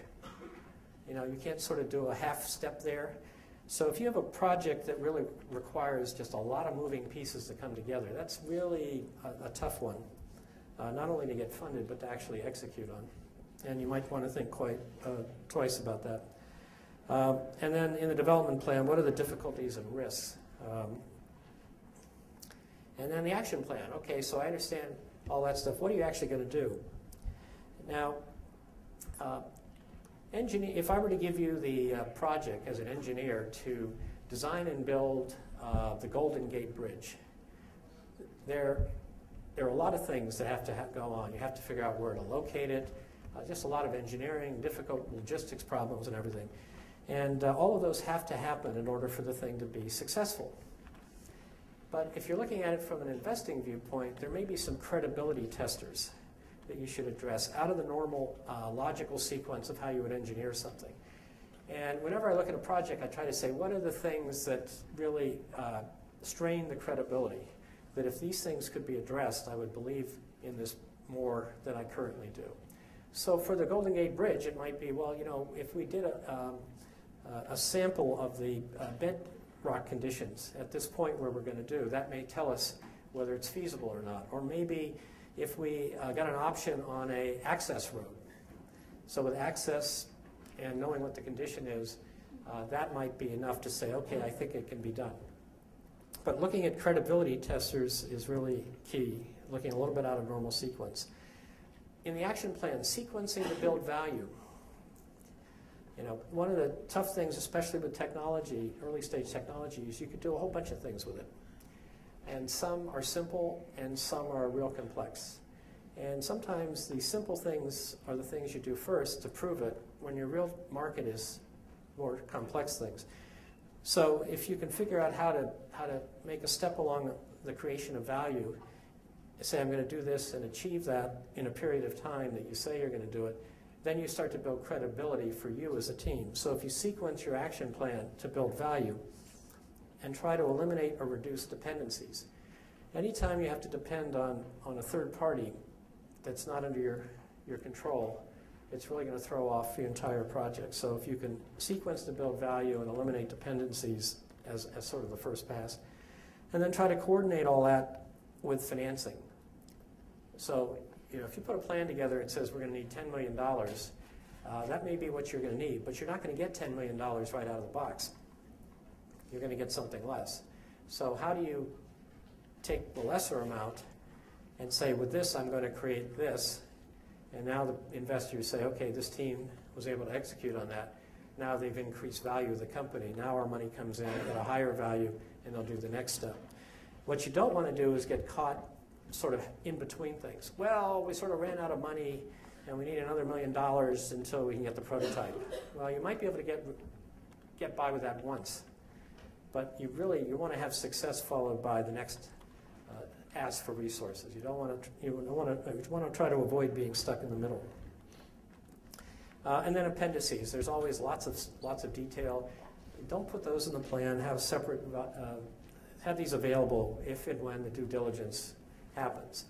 You can't sort of do a half step there. So if you have a project that really requires just a lot of moving pieces to come together, that's really a tough one, not only to get funded, but to actually execute on. And you might want to think quite twice about that. And then in the development plan, what are the difficulties and risks? And then the action plan. Okay, so I understand all that stuff. What are you actually going to do? Now, if I were to give you the project as an engineer to design and build the Golden Gate Bridge, there are a lot of things that have to go on. You have to figure out where to locate it. Just a lot of engineering, difficult logistics problems and everything. And all of those have to happen in order for the thing to be successful. But if you're looking at it from an investing viewpoint, there may be some credibility testers that you should address out of the normal logical sequence of how you would engineer something. And whenever I look at a project, I try to say, what are the things that really strain the credibility? That if these things could be addressed, I would believe in this more than I currently do. So for the Golden Gate Bridge, it might be, if we did a sample of the bedrock conditions at this point where we're going to do, that may tell us whether it's feasible or not. Or maybe if we got an option on an access road. So with access and knowing what the condition is, that might be enough to say, okay, I think it can be done. But looking at credibility testers is really key, looking a little bit out of normal sequence. In the action plan, sequencing to build value. One of the tough things, especially with technology, early stage technology, is you could do a whole bunch of things with it. And some are simple and some are real complex. And sometimes the simple things are the things you do first to prove it when your real market is more complex things. So if you can figure out how to make a step along the creation of value, say I'm going to do this and achieve that in a period of time that you say you're going to do it, then you start to build credibility for you as a team. So if you sequence your action plan to build value and try to eliminate or reduce dependencies. Anytime you have to depend on a third party that's not under your control, it's really going to throw off the entire project. So if you can sequence to build value and eliminate dependencies as sort of the first pass, and then try to coordinate all that with financing. So if you put a plan together and says we're going to need $10 million, that may be what you're going to need, but you're not going to get $10 million right out of the box. You're going to get something less. So how do you take the lesser amount and say, with this, I'm going to create this, and now the investors say, okay, this team was able to execute on that. Now they've increased value of the company. Now our money comes in at a higher value, and they'll do the next step. What you don't want to do is get caught sort of in between things. Well, we sort of ran out of money, and we need another $1 million until we can get the prototype. Well, you might be able to get by with that once, but you want to have success followed by the next ask for resources. You want to try to avoid being stuck in the middle. And then appendices. There's always lots of detail. Don't put those in the plan. Have separate. Have these available if and when the due diligence happens.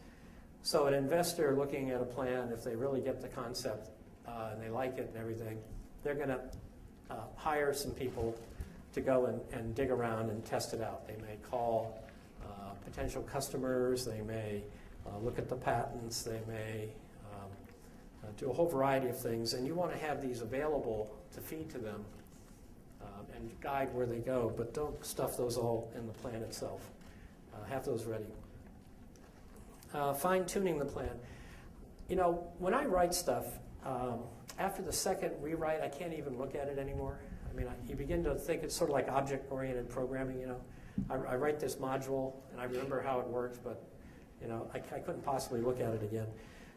So an investor looking at a plan, if they really get the concept and they like it and everything, they're going to hire some people to go and dig around and test it out. They may call potential customers. They may look at the patents. They may do a whole variety of things. And you want to have these available to feed to them and guide where they go, but don't stuff those all in the plan itself. Have those ready. Fine-tuning the plan. You know, when I write stuff, after the second rewrite, I can't even look at it anymore. I mean, you begin to think it's sort of like object-oriented programming, you know. I write this module, and I remember how it works, but, you know, I couldn't possibly look at it again.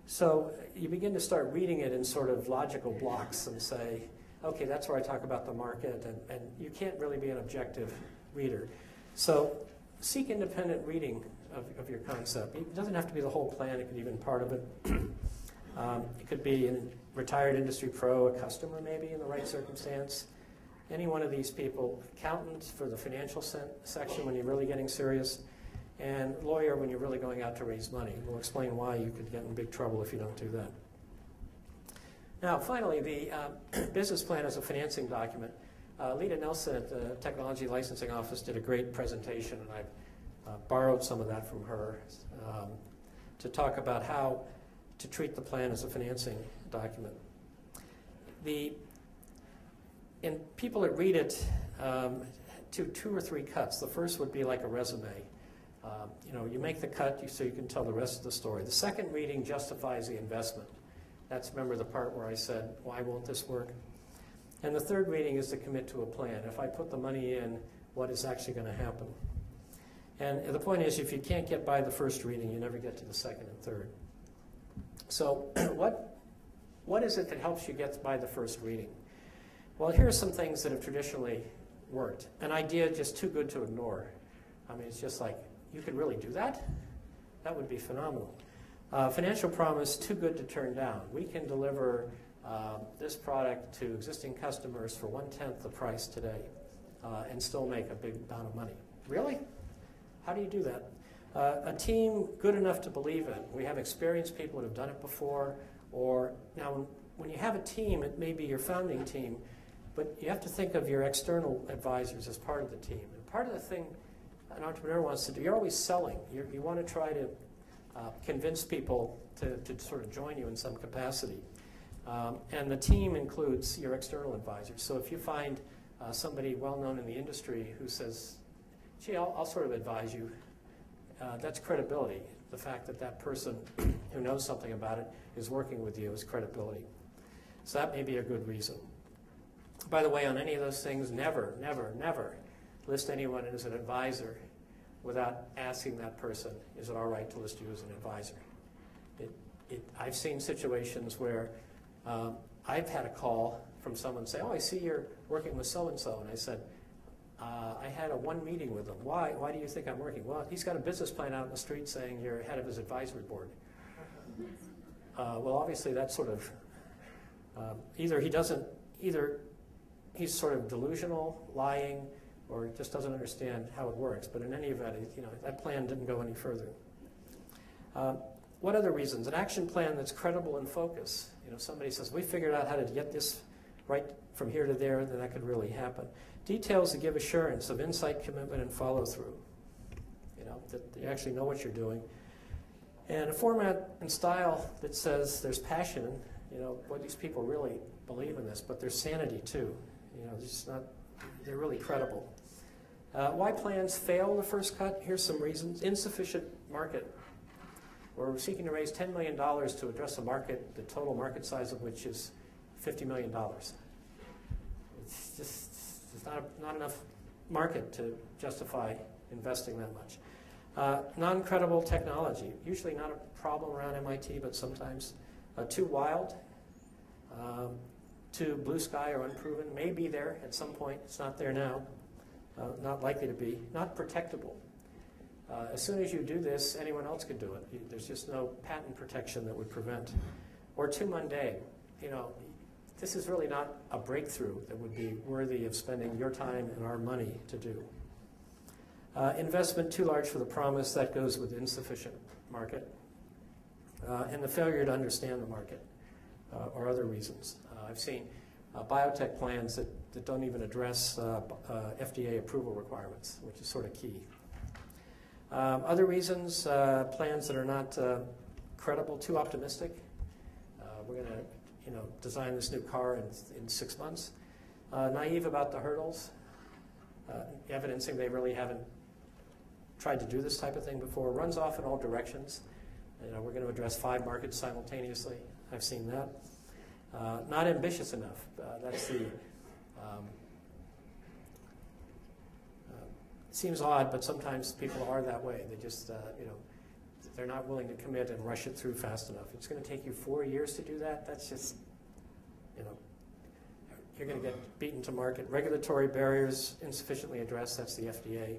So you begin to start reading it in sort of logical blocks and say, okay, that's where I talk about the market, and you can't really be an objective reader. So seek independent reading of your concept. It doesn't have to be the whole plan. It could even be part of it. It could be a retired industry pro, a customer maybe in the right circumstance. Any one of these people, accountants for the financial section when you're really getting serious, and lawyer when you're really going out to raise money. We'll explain why you could get in big trouble if you don't do that. Now, finally, the business plan as a financing document. Lita Nelson at the Technology Licensing Office did a great presentation, and I've borrowed some of that from her to talk about how to treat the plan as a financing document. And people that read it do 2 or 3 cuts. The first would be like a resume. You know, you make the cut so you can tell the rest of the story. The second reading justifies the investment. That's, remember, the part where I said, why won't this work? And the third reading is to commit to a plan. If I put the money in, what is actually going to happen? And the point is, if you can't get by the first reading, you never get to the second and third. So what is it that helps you get by the first reading? Well, here are some things that have traditionally worked. An idea just too good to ignore. I mean, it's just like, you could really do that? That would be phenomenal. Financial promise, too good to turn down. We can deliver this product to existing customers for 1/10 the price today and still make a big amount of money. Really? How do you do that? A team good enough to believe in. We have experienced people that have done it before. Or now, when you have a team, it may be your founding team, but you have to think of your external advisors as part of the team. And part of the thing an entrepreneur wants to do, you're always selling. You want to try to convince people to sort of join you in some capacity. And the team includes your external advisors. So if you find somebody well-known in the industry who says, gee, I'll sort of advise you, that's credibility. The fact that that person who knows something about it is working with you is credibility. So that may be a good reason. By the way, on any of those things, never, never, never list anyone as an advisor without asking that person, is it all right to list you as an advisor? I've seen situations where I've had a call from someone say, oh, I see you're working with so-and-so. And I said, I had one meeting with him. Why do you think I'm working? Well, he's got a business plan out in the street saying you're head of his advisory board. Well, obviously that's sort of, either he's sort of delusional, lying, or just doesn't understand how it works. But in any event, that plan didn't go any further. What other reasons? An action plan that's credible and focused. Somebody says, we figured out how to get this right from here to there, then that could really happen. Details that give assurance of insight, commitment, and follow-through. That you actually know what you're doing. And a format and style that says there's passion, what these people really believe in this, but there's sanity too. They're really credible. Why plans fail the first cut? Here's some reasons. Insufficient market. We're seeking to raise $10 million to address a market, the total market size of which is $50 million. It's just not enough market to justify investing that much. Non-credible technology, usually not a problem around MIT, but sometimes too wild, too blue sky or unproven, may be there at some point, it's not there now, not likely to be, not protectable. As soon as you do this, anyone else could do it. There's just no patent protection that would prevent. Or too mundane. You know, this is really not a breakthrough that would be worthy of spending your time and our money to do. Investment too large for the promise, that goes with insufficient market. And the failure to understand the market or other reasons. I've seen biotech plans that don't even address FDA approval requirements, which is sort of key. Other reasons, plans that are not credible, too optimistic. We're going to design this new car in 6 months. Naive about the hurdles, evidencing they really haven't tried to do this type of thing before. Runs off in all directions. We're going to address 5 markets simultaneously. I've seen that. Not ambitious enough. That's the seems odd, but sometimes people are that way. They just, they're not willing to commit and rush it through fast enough. It's going to take you 4 years to do that. That's just, you're going to get beaten to market. Regulatory barriers insufficiently addressed. That's the FDA.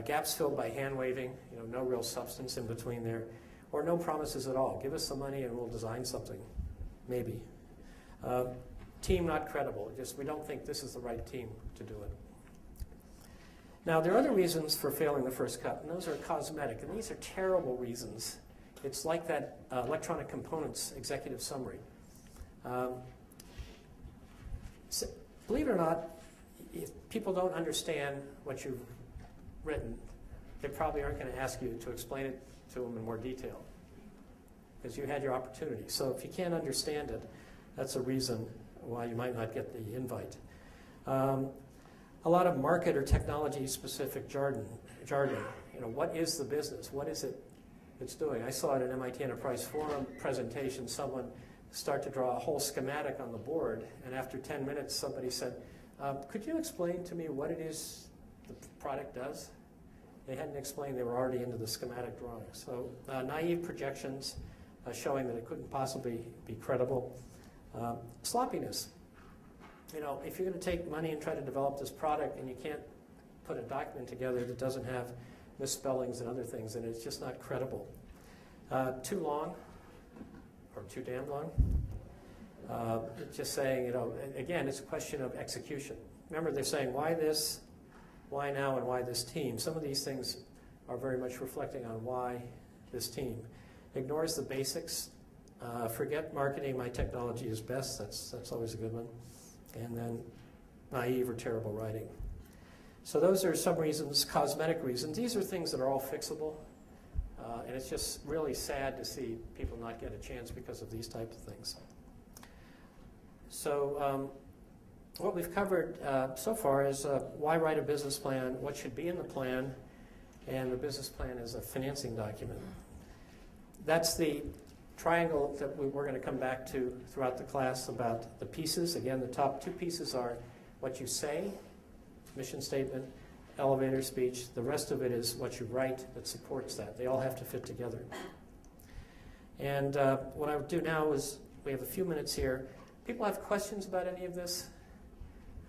Gaps filled by hand waving. No real substance in between there, or no promises at all. Give us some money and we'll design something, maybe. Team not credible. Just we don't think this is the right team to do it. Now, there are other reasons for failing the first cut, and those are cosmetic, and these are terrible reasons. It's like that electronic components executive summary. So, believe it or not, if people don't understand what you've written, they probably aren't going to ask you to explain it to them in more detail, because you had your opportunity. So if you can't understand it, that's a reason why you might not get the invite. A lot of market or technology-specific jargon. What is the business? What is it it's doing? I saw at an MIT Enterprise Forum presentation someone start to draw a whole schematic on the board, and after 10 minutes somebody said, could you explain to me what it is the product does? They hadn't explained, they were already into the schematic drawing. So naive projections showing that it couldn't possibly be credible. Sloppiness. If you're going to take money and try to develop this product and you can't put a document together that doesn't have misspellings and other things, then it's just not credible. Too long, or too damn long. Just saying, again, it's a question of execution. Remember, they're saying, why this, why now, and why this team? Some of these things are very much reflecting on why this team. Ignores the basics. Forget marketing, my technology is best. That's always a good one. And then naive or terrible writing. So those are some reasons, cosmetic reasons. These are things that are all fixable. And it's just really sad to see people not get a chance because of these types of things. So what we've covered so far is why write a business plan, what should be in the plan, and the business plan is a financing document. That's the triangle that we're going to come back to throughout the class about the pieces. Again, the top 2 pieces are what you say, mission statement, elevator speech. The rest of it is what you write that supports that. They all have to fit together. And what I would do now is, we have a few minutes here. People have questions about any of this?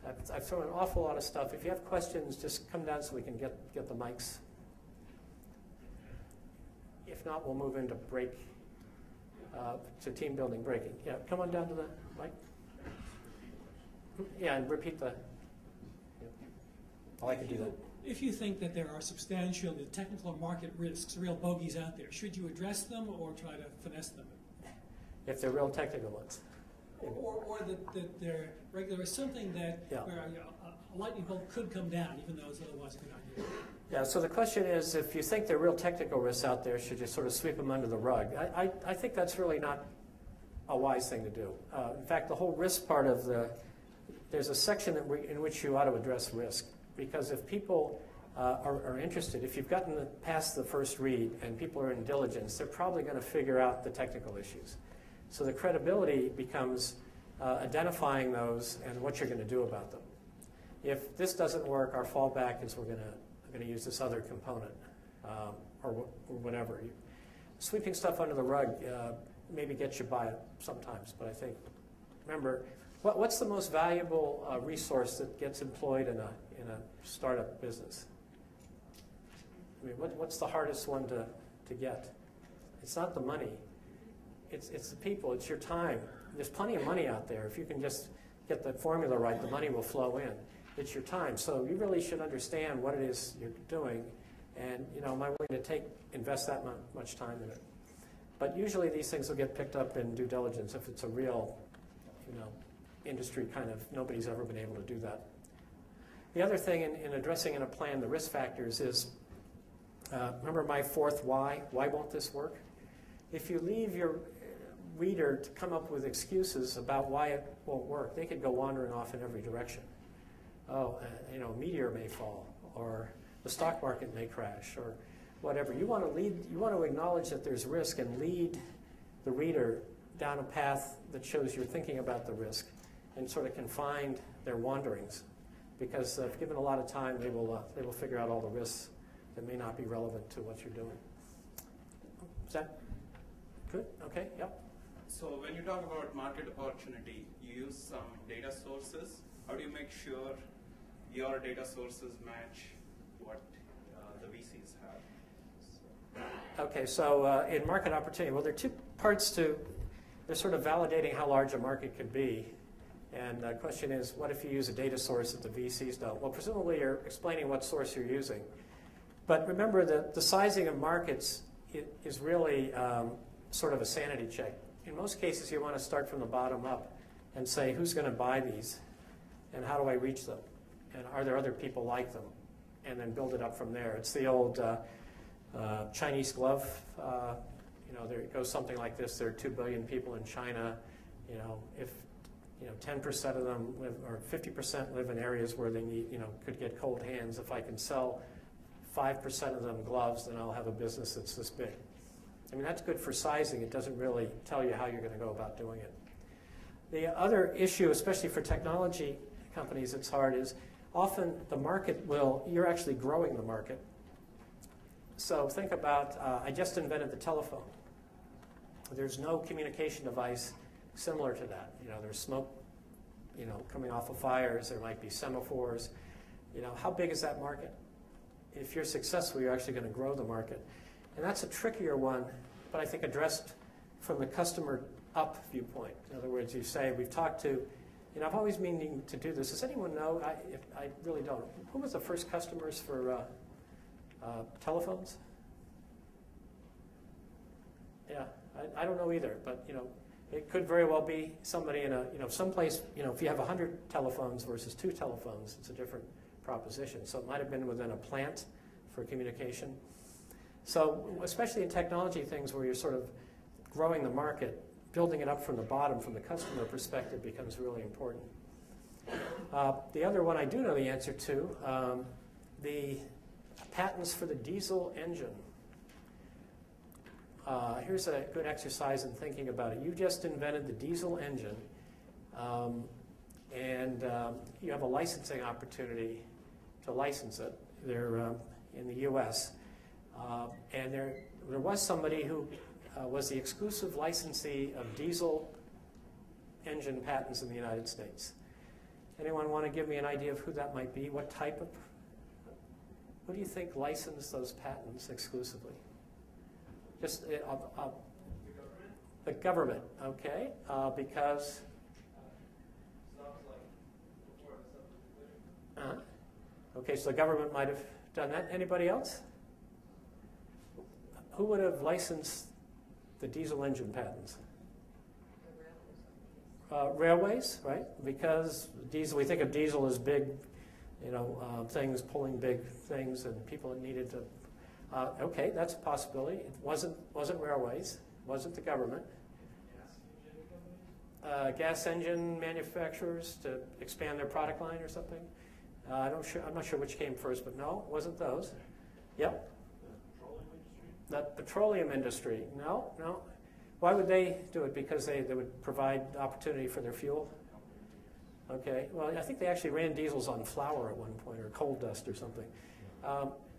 I've thrown an awful lot of stuff. If you have questions, just come down so we can get the mics. If not, we'll move into break. To team building breaking. Yeah, come on down to the mic. Yeah, and repeat the. Yeah. Oh, I can do that. If you think that there are substantial technical market risks, real bogeys out there, should you address them or try to finesse them? If they're real technical ones. Or that they're regular, something that where a lightning bolt could come down, even though it's otherwise a good idea. Yeah, so the question is, if you think there are real technical risks out there, should you sort of sweep them under the rug? I think that's really not a wise thing to do. In fact, the whole risk part of there's a section in which you ought to address risk. Because if people are interested. If you've gotten past the first read and people are in diligence, they're probably going to figure out the technical issues. So the credibility becomes identifying those and what you're going to do about them. If this doesn't work, our fallback is we're going to use this other component or whatever. Sweeping stuff under the rug maybe gets you by sometimes, but I think, remember, what's the most valuable resource that gets employed in a startup business? I mean, what's the hardest one to get? It's not the money. It's the people. It's your time. There's plenty of money out there. If you can just get the formula right, the money will flow in. It's your time. So you really should understand what it is you're doing, and am I willing to invest that much time in it? But usually these things will get picked up in due diligence if it's a real, industry kind of, nobody's ever been able to do that. The other thing in addressing in a plan the risk factors is, remember my fourth why? Why won't this work? If you leave your reader to come up with excuses about why it won't work, they could go wandering off in every direction. Oh, a meteor may fall, or the stock market may crash, or whatever. You want to acknowledge that there's risk and lead the reader down a path that shows you're thinking about the risk and sort of confine their wanderings. Because if given a lot of time, they will figure out all the risks that may not be relevant to what you're doing. Is that good? Okay, yep. So when you talk about market opportunity, you use some data sources. How do you make sure your data sources match what the VCs have? Okay, so in market opportunity, well, there are two parts to, they're sort of validating how large a market could be. And the question is, what if you use a data source that the VCs don't? Well, presumably you're explaining what source you're using. But remember that the sizing of markets is really sort of a sanity check. In most cases, you want to start from the bottom up and say, who's going to buy these? And how do I reach them? And are there other people like them? And then build it up from there. It's the old Chinese glove. There it goes something like this. There are 2 billion people in China. If 10% of them live, or 50% live in areas where they need, could get cold hands. If I can sell 5% of them gloves, then I'll have a business that's this big. I mean, that's good for sizing. It doesn't really tell you how you're going to go about doing it. The other issue, especially for technology companies, it's hard, is often the market you're actually growing the market. So think about, I just invented the telephone. There's no communication device similar to that. There's smoke, coming off of fires. There might be semaphores. How big is that market? If you're successful, you're actually going to grow the market. And that's a trickier one, but I think addressed from the customer up viewpoint. In other words, you say, we've talked to, I've always meaning to do this. Does anyone know? I really don't. Who was the first customers for telephones? Yeah, I don't know either, but it could very well be somebody in someplace, if you have 100 telephones versus 2 telephones, it's a different proposition. So it might have been within a plant for communication. So especially in technology things where you're sort of growing the market, building it up from the bottom from the customer perspective becomes really important. The other one I do know the answer to, the patents for the diesel engine. Here's a good exercise in thinking about it. You just invented the diesel engine, and you have a licensing opportunity to license it. They're in the U.S. And there was somebody who was the exclusive licensee of diesel engine patents in the United States. Anyone want to give me an idea of who that might be? What type of? Who do you think licensed those patents exclusively? Just the government, okay? Because. Okay, so the government might have done that. Anybody else? Who would have licensed the diesel engine patents? Railways, right? Because diesel, we think of diesel as big, things pulling big things, and people that needed to. Okay, that's a possibility. It wasn't railways, wasn't the government. Gas engine manufacturers to expand their product line or something. I'm not sure which came first, but no, it wasn't those. Yep. The petroleum industry. No, no. Why would they do it? Because they would provide opportunity for their fuel? Okay. Well, I think they actually ran diesels on flour at one point, or coal dust or something.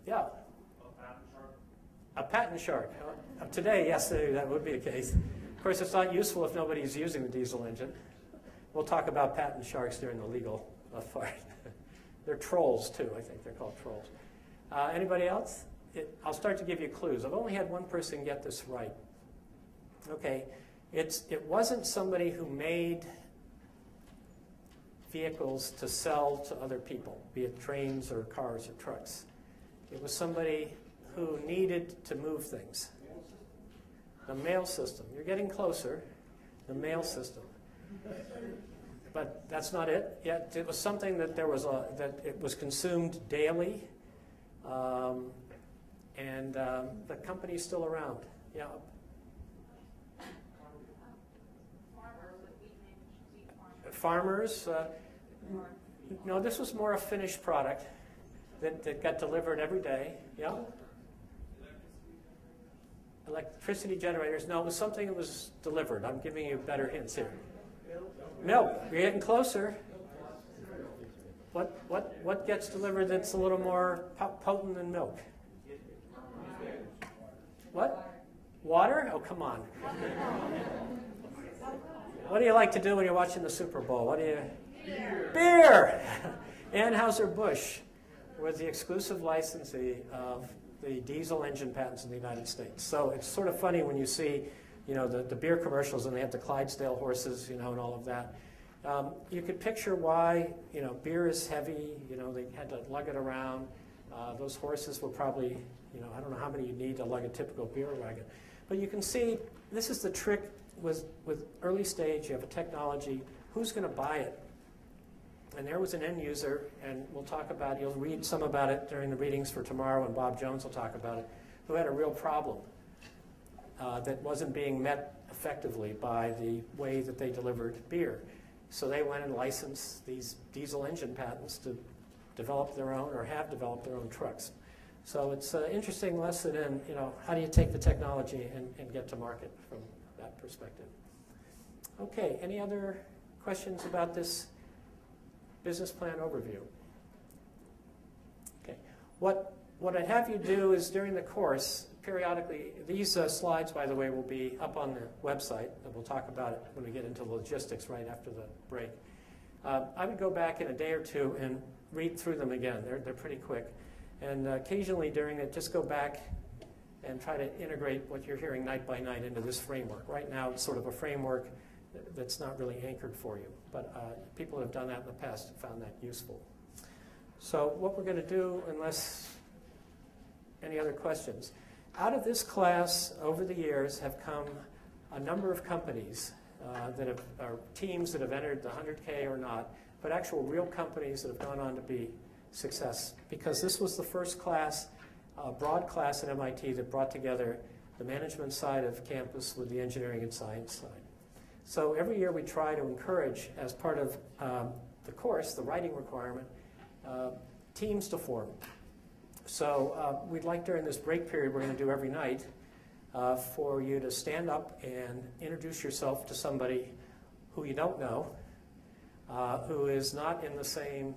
Yeah. A patent shark. Today, yes, that would be a case. Of course, it's not useful if nobody's using the diesel engine. We'll talk about patent sharks during the legal part. They're trolls, too. I think they're called trolls. Anybody else? I'll start to give you clues. I've only had one person get this right. Okay. It wasn't somebody who made vehicles to sell to other people, be it trains or cars or trucks. It was somebody who needed to move things. The mail system. You're getting closer. The mail system. But that's not it. Yet it was something that that it was consumed daily, and the company's still around. Yeah. Farmers. No, this was more a finished product that got delivered every day. Yeah. Electricity generators. No, it was something that was delivered. I'm giving you better hints here. Milk. You're getting closer. What gets delivered that's a little more potent than milk? What? Water? Oh, come on. What do you like to do when you're watching the Super Bowl? What do you? Beer. Anheuser-Busch was the exclusive licensee of the diesel engine patents in the United States. So it's sort of funny when you see, the beer commercials and they have the Clydesdale horses, and all of that. You could picture why, beer is heavy. They had to lug it around. Those horses were probably, I don't know how many you need to lug a typical beer wagon. But you can see this is the trick with early stage. You have a technology. Who's going to buy it? And there was an end user, and we'll talk about, you'll read some about it during the readings for tomorrow, and Bob Jones will talk about it, who had a real problem that wasn't being met effectively by the way that they delivered beer. So they went and licensed these diesel engine patents to develop their own, or have developed their own trucks. So it's an interesting lesson in, how do you take the technology and get to market from that perspective. Okay, any other questions about this business plan overview? Okay, what I'd have you do is during the course, periodically, these slides, by the way, will be up on the website, and we'll talk about it when we get into the logistics right after the break. I would go back in a day or two and read through them again. They're pretty quick. And occasionally during it, just go back and try to integrate what you're hearing night by night into this framework. Right now, it's sort of a framework that's not really anchored for you. But people who have done that in the past have found that useful. So what we're going to do, unless any other questions, out of this class over the years have come a number of companies are teams that have entered the 100K or not, but actual real companies that have gone on to be success. Because this was the first class, broad class at MIT that brought together the management side of campus with the engineering and science side. So every year we try to encourage, as part of the course, the writing requirement, teams to form. So we'd like during this break period we're going to do every night for you to stand up and introduce yourself to somebody who you don't know, who is not in the same,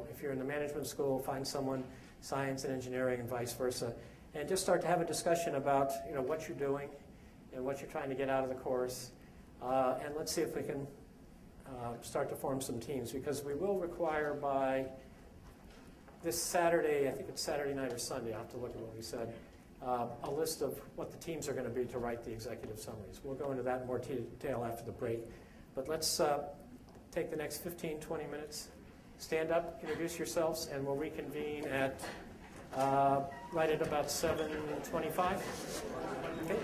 if you're in the management school, find someone, science and engineering and vice versa, and just start to have a discussion about what you're doing and what you're trying to get out of the course. And let's see if we can start to form some teams, because we will require by this Saturday, I think it's Saturday night or Sunday, I'll have to look at what we said, a list of what the teams are going to be to write the executive summaries. We'll go into that in more detail after the break. But let's take the next 15, 20 minutes, stand up, introduce yourselves, and we'll reconvene at right at about 7:25. Okay.